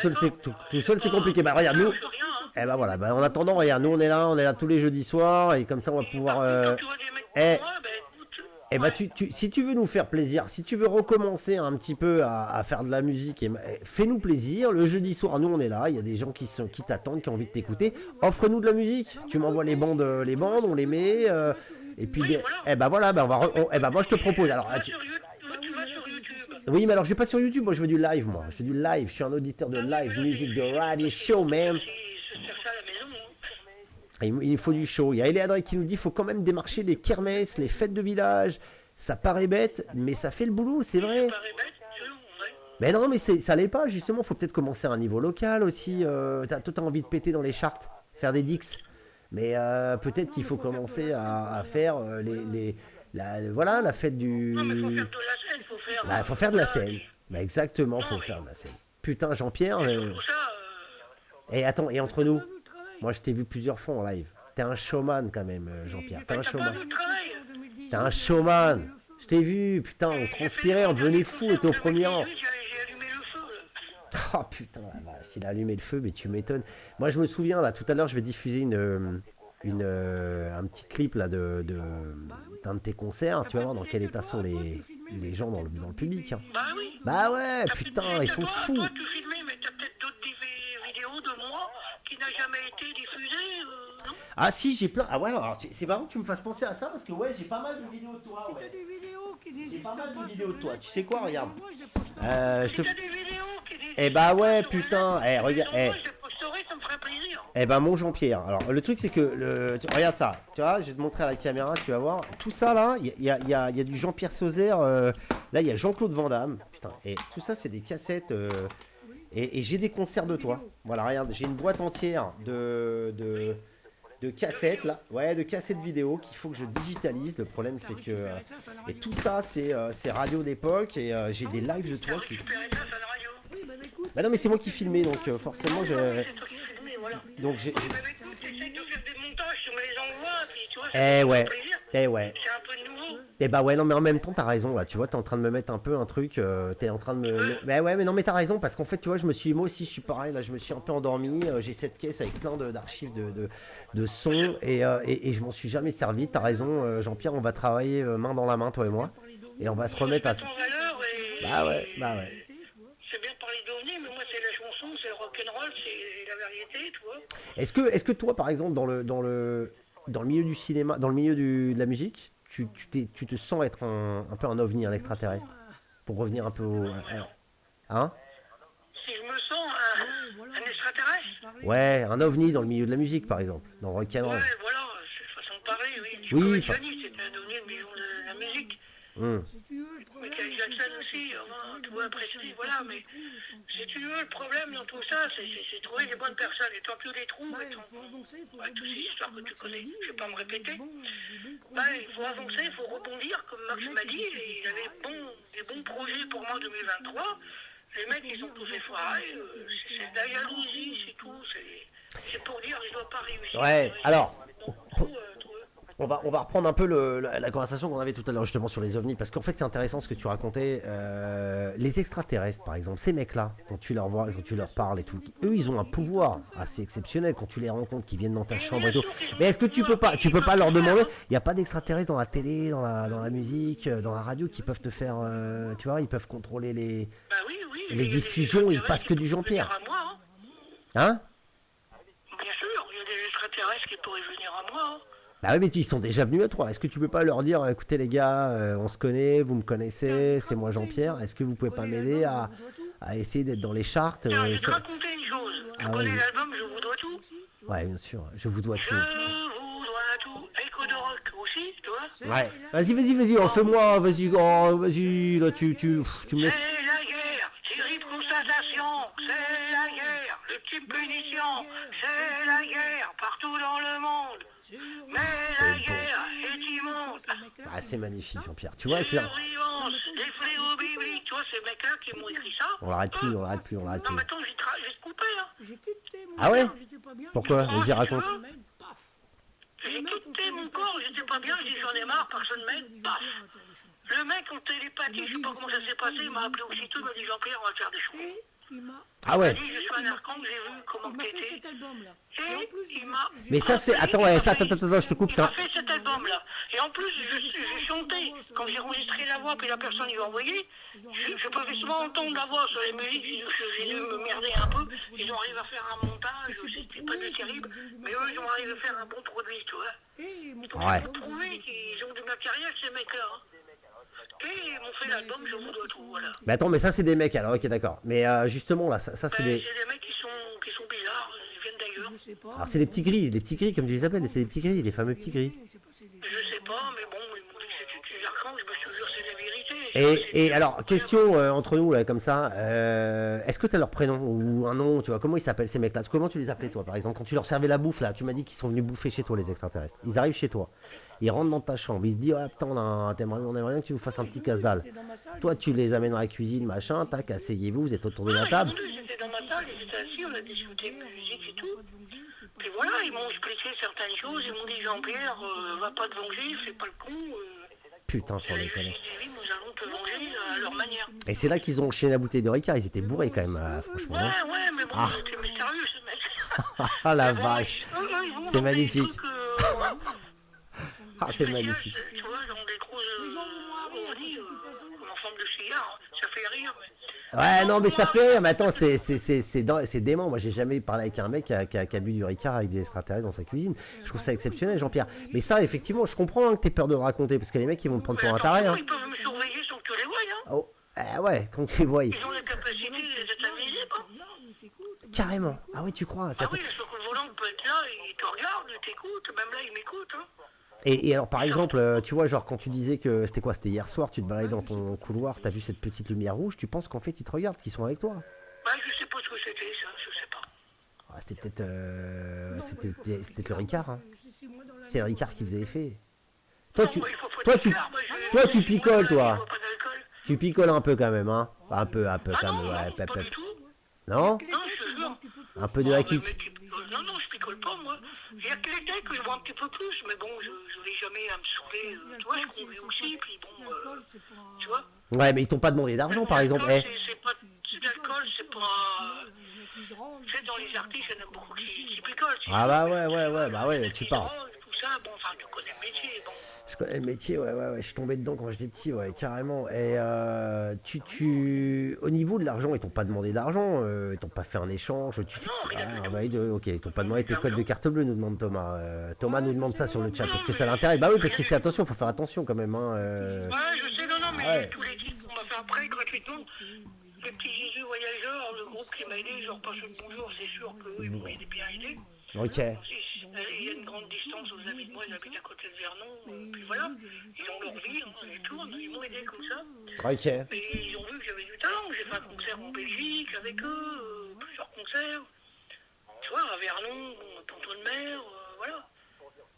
seul c'est compliqué. Bah regarde, nous. Je peux rien, hein. Eh ben voilà, en attendant, regarde, nous on est là tous les jeudis soirs, et comme ça on va pouvoir. Quand tu vois des mecs comme moi, ben écoute. Eh ben, si tu veux nous faire plaisir, si tu veux recommencer un petit peu à faire de la musique, fais-nous plaisir. Le jeudi soir, nous on est là. Il y a des gens qui t'attendent, qui ont envie de t'écouter. Offre-nous de la musique. Tu m'envoies les bandes, on les met. Et puis, Oui, voilà. eh ben voilà, moi je te propose. Alors, Tu vas sur YouTube. oui, mais alors je vais pas sur YouTube. Moi, je veux du live, moi. Je veux du live. Je suis un auditeur de live music, de radio show, man. C'est faire ça à la maison. Hein. Il faut du show. Il y a Eléadre qui nous dit qu'il faut quand même démarcher les kermesses, les fêtes de village. Ça paraît bête, mais ça fait le boulot, c'est vrai. Ça paraît bête, ouais. Mais non, mais ça l'est pas, justement. Faut peut-être commencer à un niveau local aussi. Toi, t'as envie de péter dans les charts, faire des dix. Mais peut-être qu'il faut commencer à faire la fête du. Non, mais faut faire de la scène, faut faire. Bah, faut faire de la scène. Bah, exactement, faut faire de la scène. Putain, Jean-Pierre. Pour ça, Et attends, et entre nous, moi je t'ai vu plusieurs fois en live. T'es un showman quand même, Jean-Pierre. T'es un t'as pas showman. vu le travail. T'es un showman. Je t'ai vu, putain, on transpirait, on devenait fou, on était au premier rang. J'ai allumé le feu, là. Oh putain, la vache, il a allumé le feu, mais tu m'étonnes. Moi je me souviens, là, tout à l'heure, je vais diffuser un petit clip là d'un de tes concerts. Tu vas voir dans quel état sont les gens dans le public. Hein. Bah oui. Bah ouais, T'as putain, peut-être- ils sont fous. Toi, tu filmais, mais t'as peut-être d'autres vidéos de moi qui n'a jamais été diffusée, non? Ah si, j'ai plein. Ah ouais, alors c'est marrant que tu me fasses penser à ça parce que ouais, j'ai pas mal de vidéos de toi. T'as Ouais. des vidéos qui J'ai n'existent pas mal pas de vidéos de toi. Tu sais quoi, regarde. Moi, je les poste pas. Je te. T'as des vidéos qui disent. Eh bah ouais, putain. Regarde. Je les posterai, ça me ferait plaisir. Eh ben mon Jean-Pierre, alors le truc c'est que, regarde ça, tu vois, je vais te montrer à la caméra, tu vas voir, tout ça là, il y a du Jean-Pierre Sauzère, là il y a Jean-Claude Van Damme, putain, et tout ça c'est des cassettes, et j'ai des concerts de toi, voilà, regarde, j'ai une boîte entière de cassettes là, ouais, de cassettes vidéo qu'il faut que je digitalise, le problème c'est que, et tout ça c'est radio d'époque, et j'ai des lives de toi qui... Récupérer ça à la radio. Bah non mais c'est moi qui filmais, donc forcément je... C'est toi qui filmais, voilà. Donc j'ai... Mais écoute, t'essayes de faire des montages, tu me les envoies, puis tu vois, ça Eh me ouais, fait plaisir. eh ouais. C'est un peu nouveau. Eh bah ouais, non mais en même temps t'as raison là, tu vois, t'es en train de me mettre un peu un truc, t'es en train de Bah ouais, mais non mais t'as raison, parce qu'en fait tu vois, moi aussi je suis pareil, là je me suis un peu endormi, j'ai cette caisse avec plein d'archives de sons, et je m'en suis jamais servi, t'as raison, Jean-Pierre, on va travailler main dans la main, toi et moi, et on va se remettre à... En valeur et... Bah ouais. C'est bien de parler d'OVNI, mais moi c'est la chanson, c'est le rock'n'roll, c'est la variété, tu vois. Est-ce que toi par exemple dans le milieu du cinéma, dans le milieu de la musique, tu te sens être un peu un ovni, un extraterrestre, pour revenir un peu au... Hein? Si je me sens un extraterrestre, Ouais, un ovni dans le milieu de la musique, par exemple, dans le rock'n'roll. ouais, voilà, c'est une façon de parler, oui. Je Oui, connais enfin- Johnny, c'était un ovni, le milieu de la musique. Hum. Michael Jackson aussi, enfin, tu vois, Presley, voilà, mais si tu veux, le problème dans tout ça, c'est trouver les bonnes personnes, et tant que tu les trouves, et tant toutes ces histoires que tu connais, je vais pas me répéter, il faut avancer, il faut rebondir, comme Max m'a dit, et il avait des bons projets pour moi en 2023, Les mecs, ils ont tous fait foirer. C'est de la jalousie, c'est tout. C'est pour dire, je dois pas réussir. Ouais, alors, Donc, trop, on va reprendre un peu la conversation qu'on avait tout à l'heure justement sur les ovnis, parce qu'en fait c'est intéressant ce que tu racontais. Les extraterrestres par exemple, ces mecs-là, quand tu leur vois, quand tu leur parles et tout, eux ils ont un pouvoir assez exceptionnel quand tu les rencontres, qui viennent dans ta chambre et tout. Mais est-ce que tu peux pas leur demander, il n'y a pas d'extraterrestres dans la télé, dans la musique, dans la radio qui peuvent te faire, tu vois, ils peuvent contrôler les bah oui, les diffusions, ils passent que du Jean-Pierre. À moi, hein. Hein? Bien sûr, il y a des extraterrestres qui pourraient venir à moi. Hein. Bah oui, mais ils sont déjà venus à toi. Est-ce que tu peux pas leur dire, écoutez les gars, on se connaît, vous me connaissez, c'est moi Jean-Pierre. Est-ce que vous pouvez pas m'aider à essayer d'être dans les charts Tiens, je vais te raconter une chose. Tu connais l'album Je vous dois tout? Ouais, bien sûr, je vous dois tout. Je vous dois tout. Echo de rock aussi, tu vois? Ouais, vas-y, fais-moi, vas-y, là, tu me laisses. C'est la guerre, terrible constatation, c'est la guerre, le type punition, c'est la guerre, partout dans le monde. Mais la guerre est immonde. Ah, c'est magnifique, Jean-Pierre. Tu vois, Survivance, les fléaux bibliques, tu vois, ces mecs-là qui m'ont écrit ça. on l'arrête plus. Non, mais attends, je vais te couper, hein. J'ai quitté mon Ah ouais? corps, j'étais pas bien. Pourquoi? Vas-y, raconte. Le mec, paf. J'ai quitté mon corps, j'étais pas bien, j'ai dit j'en ai marre, personne m'aide, paf. Le mec en télépathie, je sais pas comment ça s'est passé, il m'a appelé aussitôt, il m'a dit Jean-Pierre, on va faire des choses. Et il m'a Ah ouais. Il m'a dit, je suis un archange, j'ai vu comment fait t'étais. cet album-là. Et il m'a... Mais ça, c'est. Attends, ouais, ça, attends, je te coupe Il m'a ça. fait cet album-là. Et en plus, j'ai chanté. Quand j'ai enregistré la voix, puis la personne lui a envoyé, je pouvais souvent entendre la voix sur les musiques. J'ai dû me merder un peu. Ils ont arrivé à faire un montage, c'est pas du terrible. Mais eux, ils ont arrivé à faire un bon produit, tu vois. Et mon Ouais. Ils ont prouvé qu'ils ont de ma carrière, ces mecs-là. Hein. Et ils m'ont fait l'album, je vous dois tout, voilà. Mais attends, mais ça, c'est des mecs alors, ok, d'accord. Mais justement, là, ça c'est des. C'est des mecs qui sont bizarres, ils viennent d'ailleurs. je sais pas. Alors, c'est les petits gris, comme tu les appelles, c'est les petits gris, les fameux petits gris. C'est passé des... Je sais pas, mais bon, ils m'ont dit que c'était des archanges, je te jure, c'est la vérité. Et alors, question entre nous, là, comme ça, est-ce que tu as leur prénom ou un nom, tu vois, comment ils s'appellent ces mecs-là? Comment tu les appelais, toi, par exemple, quand tu leur servais la bouffe, là, tu m'as dit qu'ils sont venus bouffer chez toi, les extraterrestres. Ils arrivent chez toi, ils rentrent dans ta chambre, ils se disent, ah, putain, on aimerait bien que tu nous fasses un petit casse-dalle. Toi, tu les amènes dans la cuisine, machin, tac, asseyez-vous, vous êtes autour de la table. Ils étaient dans ma salle, ils étaient assis, on a discuté musique et tout. Et voilà, ils m'ont expliqué certaines choses, ils m'ont dit Jean-Pierre, va pas te venger, fais pas le con. Putain, sans déconner. Nous allons te venger à leur manière. Et c'est là qu'ils ont enchaîné la bouteille de Ricard, ils étaient bourrés quand même, franchement. hein. Ouais, mais bon, c'était mystérieux ce mec. Ah la Bon, vache, ils vont c'est dans des magnifique. trucs, Ah, c'est magnifique. Tu vois, dans des grosses ovnis, en forme de cigare, ça fait rire. Mais... Ouais, non, mais ça fait rire, mais attends, c'est dément. Moi, j'ai jamais parlé avec un mec qui a bu du Ricard avec des extraterrestres dans sa cuisine. Je trouve ça exceptionnel, Jean-Pierre. Mais ça, effectivement, je comprends hein, que t'aies peur de le raconter, parce que les mecs, ils vont te prendre pour un taré. Hein. Ils peuvent me surveiller sans que tu les voies. Hein. Oh, ouais, quand tu les vois. Ils ont la capacité d'être invisibles. Hein. Carrément. Ah oui, tu crois. Ah oui, le secours volant peut être là, il te regarde, il t'écoute, même là, il m'écoute. Hein. Et alors, par exemple, tu vois, genre, quand tu disais que c'était quoi? C'était hier soir, tu te baladais dans ton couloir, t'as vu cette petite lumière rouge, tu penses qu'en fait, ils te regardent, qu'ils sont avec toi? Bah, je sais pas ce que c'était, ça, je sais pas. Ah, c'était peut-être le Ricard. Hein. C'est le Ricard qui faisait effet. Toi, tu picoles, toi. Tu picoles un peu quand même, hein. Un peu quand même, ouais. Pas du tout. Non? Non, je te jure. Un peu de hakik. Non, je picole pas, moi. Il y a que l'été que je bois un petit peu plus, mais bon, je vais jamais à me saouler. Tu vois, je conduis aussi, puis bon, tu vois. Ouais, mais ils t'ont pas demandé d'argent, par exemple. C'est l'alcool, c'est pas... Tu sais, dans les artistes, il y en a beaucoup qui picolent. Ah bah ouais, tu parles. Tout ça, bon, enfin, tu connais le métier, bon. Je connais le métier, ouais, je suis tombé dedans quand j'étais petit, ouais, carrément. Et au niveau de l'argent, ils t'ont pas demandé d'argent, ils t'ont pas fait un échange, tu sais. Ok, ils t'ont pas demandé tes codes de carte bleue, nous demande Thomas. Thomas nous demande ça sur le chat, parce que ça l'intéresse. Bah oui, parce que c'est attention, faut faire attention quand même. Hein, Ouais, je sais, non, mais ouais. tous les titres qu'on m'a fait après, gratuitement, les petits Jésus voyageurs, le groupe qui m'a aidé, je leur passe le bonjour, c'est sûr qu'eux, ils m'ont aidé bien aidé. Ok. Il y a une grande distance aux amis de moi, ils habitent à côté de Vernon, puis voilà, ils ont leur vie, hein, ils tournent, ils m'ont aidé comme ça. Ok. Et ils ont vu que j'avais du talent, j'ai fait un concert en Belgique avec eux, plusieurs concerts, tu vois, à Vernon, à Ponton-de-Mer, voilà.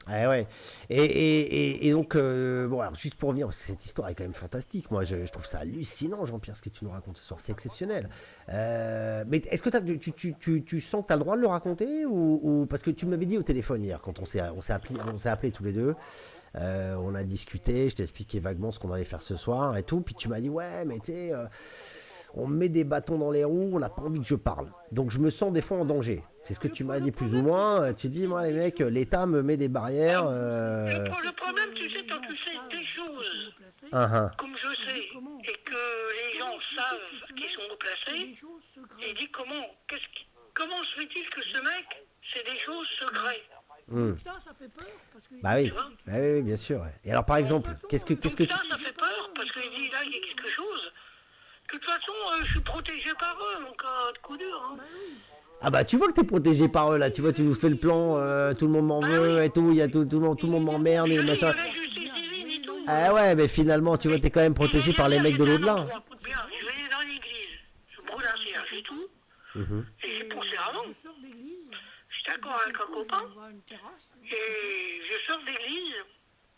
Ah ouais. Et donc, bon, alors juste pour revenir, parce que cette histoire est quand même fantastique. Moi, je trouve ça hallucinant, Jean-Pierre, ce que tu nous racontes ce soir. C'est exceptionnel. Mais est-ce que tu sens que tu as le droit de le raconter ou parce que tu m'avais dit au téléphone hier, quand on s'est appelé tous les deux, on a discuté, je t'ai expliqué vaguement ce qu'on allait faire ce soir et tout. Puis tu m'as dit, ouais, mais tu sais, on me met des bâtons dans les roues, on n'a pas envie que je parle. Donc je me sens des fois en danger. C'est ce que tu m'as dit plus ou moins. Tu dis, moi les mecs, l'État me met des barrières. Le problème, tu sais, quand tu sais des choses, comme je sais, et que les gens savent qu'ils sont replacés, et dit comment se fait-il que ce mec, c'est des choses secrètes. Ça fait peur. Parce que Bah oui. Bah oui, bien sûr. Ouais. Et alors par exemple, qu'est-ce que Donc ça fait peur, parce qu'il dit là, il y a quelque chose. De toute façon, je suis protégé par eux, en cas de coup dur. Hein. Ah bah tu vois que t'es protégé par eux là, tu vois, tu nous fais le plan, tout le monde m'en veut et tout, il y a tout le monde m'emmerde et machin. Ah ouais, mais finalement, tu vois, t'es quand même protégé par les mecs de l'au-delà. Bien, je vais aller dans l'église, je brûle un cierge et tout, et j'ai pensé avant. je sors d'église, Je suis d'accord avec un copain, on va à une terrasse. et je sors d'église,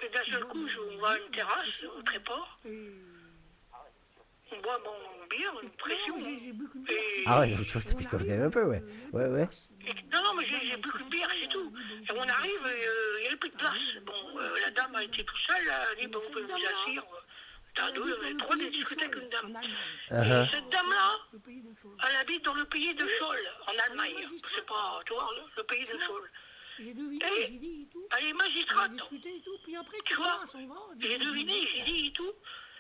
et d'un seul coup, on va à une terrasse au Tréport, on boit mon bière, une pression. J'ai bu qu'une bière. Ah ouais, tu vois, ça picole quand même un peu, ouais. Ouais. Non, mais j'ai bu qu'une bière, c'est tout. Et on arrive, il n'y avait plus de place. Bon, la dame a été tout seule, elle a dit, bon, vous pouvez vous asseoir. T'as deux, le droit de discuter avec une dame. Et cette dame-là, Le pays de choses. elle habite dans le pays de Scholl, en Allemagne. C'est pas, tu vois, le pays de Scholl. J'ai deviné, Et j'ai dit et tout. elle est On a magistrate. discuté et tout. Puis après, Tu vois, on s'en va. j'ai deviné, j'ai dit et tout.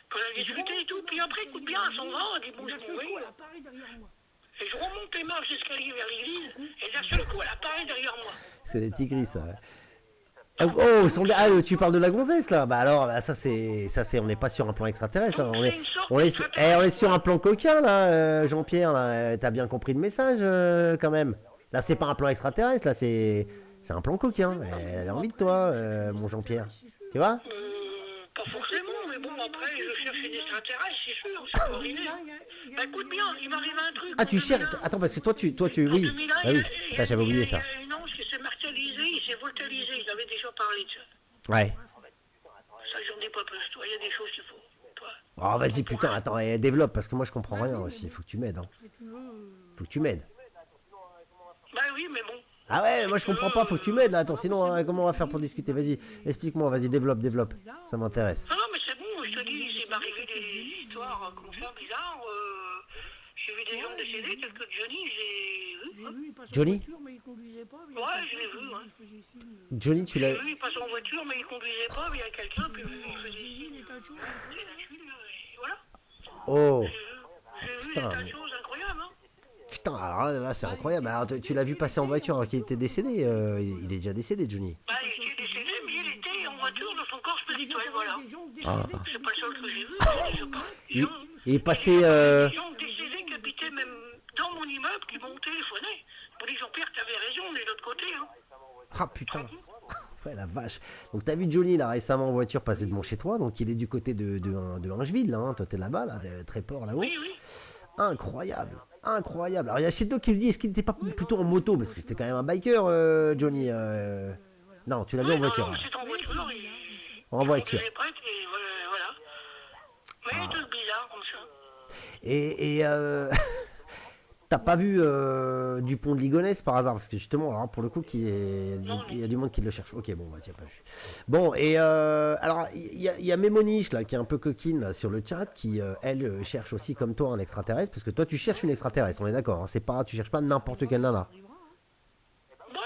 Qu'on a discuté et tout. Puis après, écoute bien, elle s'en va, elle dit, bon, Et je d'un seul m'en coup, vais. elle apparaît derrière moi. Et je remonte les marches d'escalier vers l'église, et d'un seul coup, elle apparaît derrière moi. C'est des tigris ça. Tu parles de la gonzesse là. Bah alors, bah, ça c'est, on n'est pas sur un plan extraterrestre. Là. On est sur un plan coquin là, Jean-Pierre. Là. T'as bien compris le message quand même. Là, c'est pas un plan extraterrestre, là, c'est un plan coquin. Elle avait envie de toi, mon Jean-Pierre. Tu vois? Pas forcément, mais bon, après, je cherche une extraterrestre, c'est sûr, c'est pas arrivé. Bah écoute bien, il m'arrive un truc. Ah, tu cherches. Attends, parce que toi, tu, oui. Bah oui. Putain, j'avais oublié ça. Il y a une ange qui s'est martyrisé, il s'est volatilisé, ils avaient déjà parlé de ça. Ouais. Ça, j'en dis pas plus, toi, il y a des choses qu'il faut. Toi. Oh, vas-y, putain, attends, développe, parce que moi, je comprends rien aussi. Faut que tu m'aides. Hein. Faut que tu m'aides. Bah oui, mais bon. Ah ouais, moi je comprends pas, faut que tu m'aides là. Attends, sinon, comment on va faire pour discuter? Vas-y, explique-moi, vas-y, développe. Ça m'intéresse. Non, mais c'est bon, je te dis, il s'est arrivé des histoires comme ça, bizarres. J'ai vu des gens décédés, tels que Johnny, j'ai vu. J'ai vu, il passe en Johnny voiture, mais il conduisait pas. Ouais, je l'ai vu, hein. Il faisait signe. Johnny, tu l'as. J'ai vu, il passe en voiture, mais il conduisait pas, mais il y a quelqu'un, puis il faisait signe. Des tas de choses. C'est la tuile, et voilà. Oh, J'ai vu des putain, tas de mais- choses incroyables, hein. putain, alors là, c'est incroyable. Alors, tu l'as vu passer en voiture alors qu'il était décédé. Il est déjà décédé, Johnny. Bah, il était décédé, mais il était en voiture dans son corps spirituel, voilà. Des gens décédés. C'est pas le seul que j'ai vu, mais je sais pas. Il est passé. Des gens décédés qui habitaient même dans mon immeuble qui m'ont téléphoné. Ils m'ont dit, Jean-Pierre, t'avais raison, on est de l'autre côté, hein. Ah putain. Ouais, la vache. Donc, t'as vu Johnny là récemment en voiture passer devant chez toi. Donc, il est du côté de Hingeville, là. Hein. Toi, t'es là-bas, là, Tréport, là-haut. Oui, oui. Incroyable. Alors, il y a Sheldon qui dit, est-ce qu'il n'était pas plutôt en moto? Parce que c'était quand même un biker, Johnny. Non, tu l'as vu en voiture. Non, Hein. c'est en voiture. En voiture. Il est prêt, et voilà. Mais des trucs bizarres comme ça. Et t'as pas vu Dupont de Ligonnès par hasard? Parce que justement, alors, pour le coup, il y a du monde qui le cherche. Ok, bon, bah, tu n'as pas vu. Bon, et alors, il y a Mémoniche, là, qui est un peu coquine là, sur le chat, qui, elle, cherche aussi, comme toi, un extraterrestre. Parce que toi, tu cherches une extraterrestre, on est d'accord. Hein, tu cherches pas n'importe quel nana. Ouais,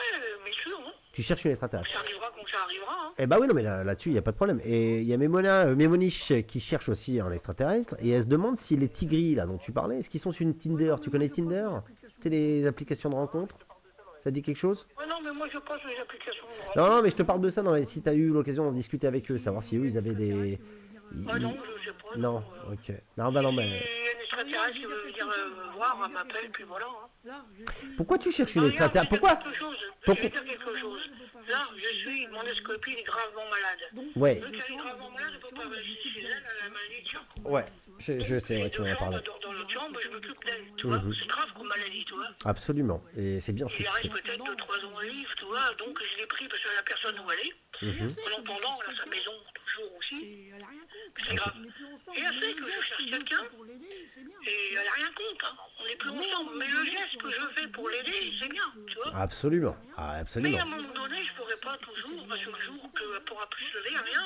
mais sûr, hein. Tu cherches une extraterrestre. Ça arrivera quand ça arrivera, hein. Eh bah oui, non, mais là-dessus, il n'y a pas de problème. Et il y a Mémoniche qui cherche aussi un extraterrestre. Et elle se demande si les tigris, là, dont tu parlais, est-ce qu'ils sont sur une Tinder? Tu connais Tinder? C'est les applications de rencontre? Ça te dit quelque chose? Ouais, non, mais moi je passe les applications. Non, mais je te parle de ça. Non, mais si tu as eu l'occasion d'en discuter avec eux, savoir si eux, ils avaient des... Ah non, je sais pas. Non, ok. Non, bah non, Il y mais... a une extraterrestre qui veut venir voir, elle m'appelle, puis voilà. Hein. Là, je suis. Pourquoi tu cherches une Regarde, extraterrestre? je vais Pourquoi? dire quelque chose. Je vais dire quelque chose. Là, mon escopine est gravement malade. Ouais, Vu qu'elle est gravement malade, je ne peux pas rester chez elle, elle a la maladie de Charcot. ouais. Je sais, ouais, tu m'en as parlé. Elle dort dans l'autre chambre, je m'occupe d'elle, tu vois. C'est grave comme maladie, tu vois. Absolument. Et c'est bien ce que Il tu reste fais. peut-être 2-3 ans à vivre, tu vois. Donc je l'ai pris parce que la personne où elle est. En entendant, elle a sa maison toujours aussi. Et elle a rien contre. C'est grave. On est plus ensemble. Et elle Mais sait le que je geste cherche je quelqu'un. fais pour l'aider, c'est bien. Et elle a rien contre, hein. On n'est plus ensemble. Mais le geste que je fais pour l'aider, c'est bien, tu vois. Absolument. Ah, Mais absolument. à un moment donné, je pourrais pas toujours, parce que le jour qu'elle pourra plus se lever, rien,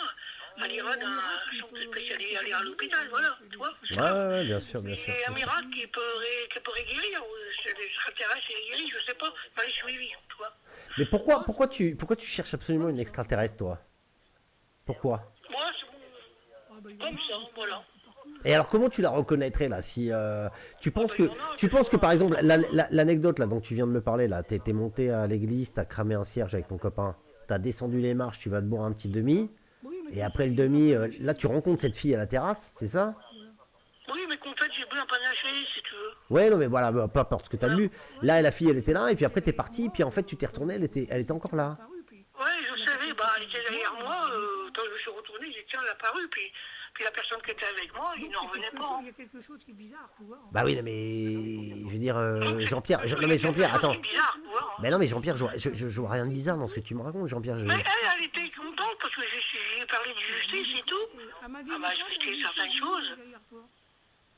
elle ira d'un centre spécialisé, aller à l'hôpital, voilà, tu vois. C'est grave. Ouais, bien sûr, bien sûr. Et un miracle qui pourrait guérir, c'est les extraterrestres, et guérir, je sais pas, mal suivi, tu vois. Mais pourquoi tu cherches absolument une extraterrestre, toi? Pourquoi? Moi, c'est comme ça, voilà. Et alors, comment tu la reconnaîtrais, là, si tu penses que, par exemple, l'anecdote, là, dont tu viens de me parler, là, t'es monté à l'église, t'as cramé un cierge avec ton copain, t'as descendu les marches, tu vas te boire un petit demi, et après le demi, là, tu rencontres cette fille à la terrasse, c'est ça? Oui, mais qu'en fait, j'ai bu un panaché, si tu veux. Ouais, non, mais voilà, bah, peu importe ce que t'as lu. Là, la fille, elle était là, et puis après, t'es parti, puis en fait, tu t'es retourné, elle était encore là. Ouais, je savais, bah, elle était derrière moi, quand je suis retourné, j'ai dit, tiens, elle a apparu, puis la personne qui était avec moi, il n'en revenait pas. Il y a quelque chose qui est bizarre, tu vois. Bah oui, non, mais je veux dire, Jean-Pierre, non mais Jean-Pierre, attends. C'est bizarre, tu vois. Mais non, mais Jean-Pierre, je vois rien de bizarre dans ce que tu me racontes, Jean-Pierre. Mais elle était contente parce que j'ai parlé de justice et tout. Elle m'a dit, Elle m'a expliqué certaines choses.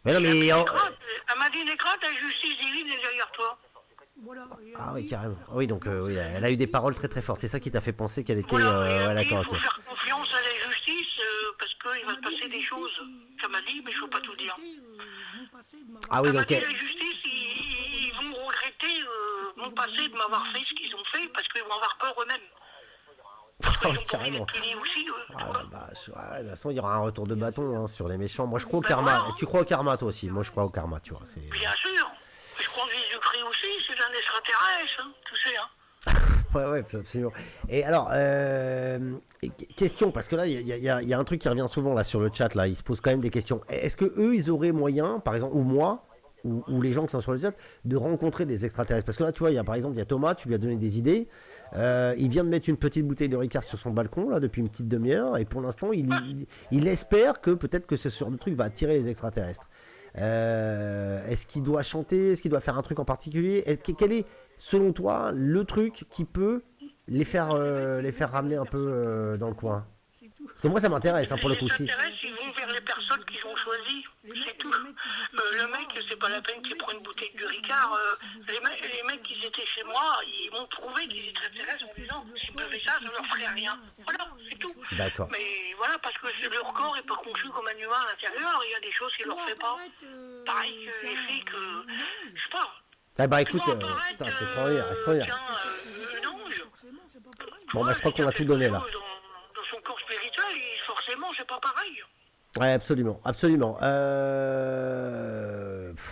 Mais non, mais Elle m'a dit, Nécrate, la justice divine est derrière toi. Voilà. ah oui, carrément. Ah oui, donc oui, elle a eu des paroles très très fortes. C'est ça qui t'a fait penser qu'elle était. Voilà, et elle Ouais, m'a dit, d'accord, il faut ok. faire confiance à la justice parce qu'il va se passer des choses. Ça m'a dit, mais je ne peux pas tout dire. Ah oui, Elle m'a donc dit, la justice, ils vont regretter mon passé de m'avoir fait ce qu'ils ont fait parce qu'ils vont avoir peur eux-mêmes. Parce qu'ils ont pas envie carrément. d'être punis aussi, eux. Ah la vache, ouais, de toute façon, il y aura un retour de bâton hein, sur les méchants. Moi, je crois au karma. Tu crois au karma, toi aussi? Moi, je crois au karma, tu vois. Bien sûr. Je crois que Jésus-Christ aussi, c'est un extraterrestre, hein, tu sais, hein. Ouais, absolument. Et alors, question, parce que là, il y a un truc qui revient souvent là sur le chat, là, ils se posent quand même des questions. Est-ce que eux, ils auraient moyen, par exemple, ou moi, ou les gens qui sont sur le chat, de rencontrer des extraterrestres? Parce que là, tu vois, par exemple, il y a Thomas, tu lui as donné des idées. Il vient de mettre une petite bouteille de Ricard sur son balcon, là, depuis une petite demi-heure, et pour l'instant, il espère que peut-être que ce genre de truc va attirer les extraterrestres. Est-ce qu'il doit chanter? Est-ce qu'il doit faire un truc en particulier? Quel est, selon toi, le truc qui peut les faire ramener un peu dans le coin? Parce que moi, ça m'intéresse, hein, pour le coup. Les extraterrestres, ils vont vers les personnes qu'ils ont choisies, c'est tout. Le mec, c'est pas la peine qu'il prenne une bouteille de Ricard. Les mecs qui étaient chez moi, ils m'ont trouvé des extraterrestres en disant, s'ils faisaient ça, ça leur ferait rien. Voilà, c'est tout. D'accord. Mais voilà, parce que leur corps n'est pas conçu comme un humain à l'intérieur, il y a des choses qu'il leur fait pas. Pareil que les filles que, je sais pas. Ah bah écoute, putain, c'est extraordinaire. Un ange. Bon, bah je crois qu'on a tout donné là. Dans son corps spirituel, forcément, c'est pas pareil. Ouais, absolument.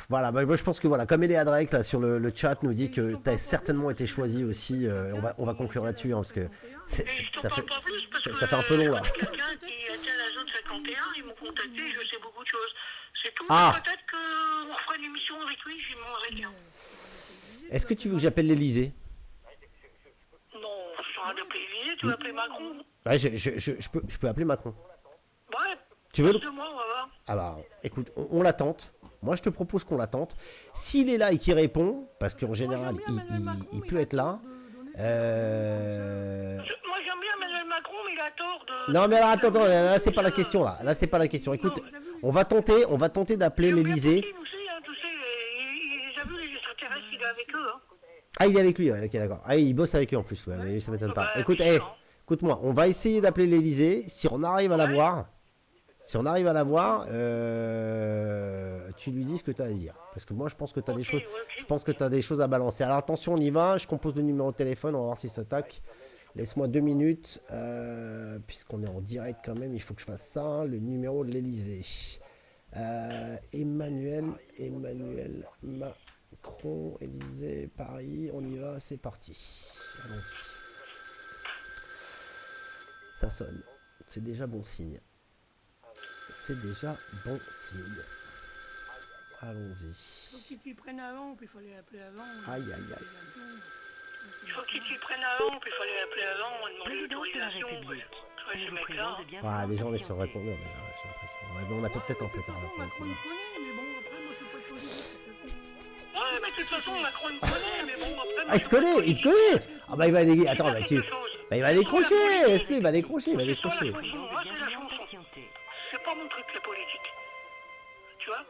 Voilà, bah, moi je pense que voilà, comme Eléa Drake là sur le chat nous dit que tu as certainement été choisi aussi, on va conclure là-dessus, hein, parce que ça fait un peu long là. Quelqu'un qui était à la zone 51, ils m'ont contacté, je sais beaucoup de choses. C'est tout, Ah. peut-être qu'on fera une émission avec lui, j'y demanderai bien. Est-ce que tu veux que j'appelle l'Elysée? Non, tu vas appeler l'Élysée, tu vas appeler Macron. Ouais, je peux appeler Macron. Ouais, Tu veux de moi, on va voir. Ah bah, écoute, on l'attente. Moi, je te propose qu'on l'attente. S'il est là et qu'il répond, parce qu'en général, il peut être là. Moi, j'aime bien Emmanuel Macron, mais il a tort de... Non, mais alors, attends, là, c'est pas la question, là. Là, c'est pas la question. Écoute, on va tenter d'appeler l'Elysée. Tu sais, il a vu les extraterrestres, il est avec eux, hein. Ah, il est avec lui, ouais, ok, d'accord. Ah, il bosse avec eux en plus, ouais, mais ça m'étonne pas. bah, Écoute, puissant. écoute-moi, on va essayer d'appeler l'Elysée. Si on arrive à la voir, tu lui dis ce que tu as à dire. Parce que moi, je pense que tu as des choses à balancer. Alors attention, on y va. Je compose le numéro de téléphone, on va voir si ça attaque. Laisse-moi 2 minutes, puisqu'on est en direct quand même, il faut que je fasse ça. Le numéro de l'Elysée. Emmanuel Macron, Élysée, Paris, on y va, c'est parti. Allons-y. Ça sonne, c'est déjà bon signe. Allons-y. Faut qu'ils t'y prennent avant, puis il fallait appeler avant. Aïe. Il faut qu'ils s'y prennent avant, puis il fallait appeler avant, on demander l'autorisation. Ouais, ce mec-là. Ah, déjà on est sur répondeur déjà, j'ai l'impression. Ouais, mais on appelle peut-être un peu tard. Macron il connaît, mais bon, après, moi, je suis pas choisi. Ouais, mais de toute façon, Macron, il me connaît, mais bon, après... Ah, il te connaît. Ah bah il va déguer. Attends, bah, quelque chose. Bah, il va décrocher, est-ce qu'il va décrocher, il va C'est ça la décrocher. chanson, moi c'est la chanson. C'est pas mon truc la politique. Tu vois?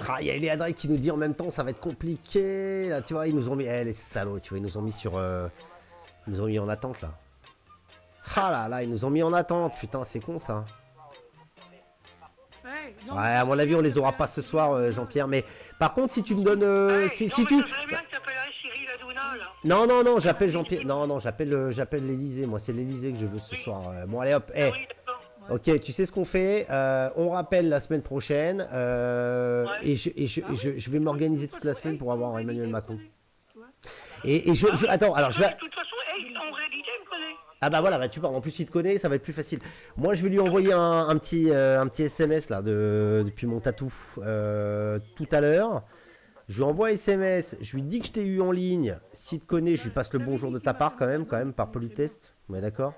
Ah, il y a Léa qui nous dit en même temps ça va être compliqué. Là, tu vois, ils nous ont mis. Eh, les salauds, tu vois, ils nous ont mis sur. Ils nous ont mis en attente là. Ah là là, ils nous ont mis en attente. Putain, c'est con ça. Ouais, non, Ouais, à mon avis, on les aura pas ce soir, Jean-Pierre. Mais par contre, si tu me donnes. Hey, Si non, mais tu. ça serait bien que t'appellerais Cyril Hanouna là. Non, non, non, j'appelle Jean-Pierre. Non, non, j'appelle l'Elysée. Moi, c'est l'Elysée que je veux ce soir. Bon, allez hop. Eh. Ah oui, d'accord. Ok, tu sais ce qu'on fait, on rappelle la semaine prochaine et je vais m'organiser toute la semaine pour avoir Emmanuel Macron. Et attends, alors je vais... De toute façon, hey, en réalité, il me connaît. Ah bah voilà, bah tu parles, en plus il te connaît, ça va être plus facile. Moi je vais lui envoyer un petit SMS là depuis mon tatou tout à l'heure. Je lui envoie SMS, je lui dis que je t'ai eu en ligne. S'il te connaît, je lui passe le bonjour de ta part quand même, par politesse. On est d'accord ?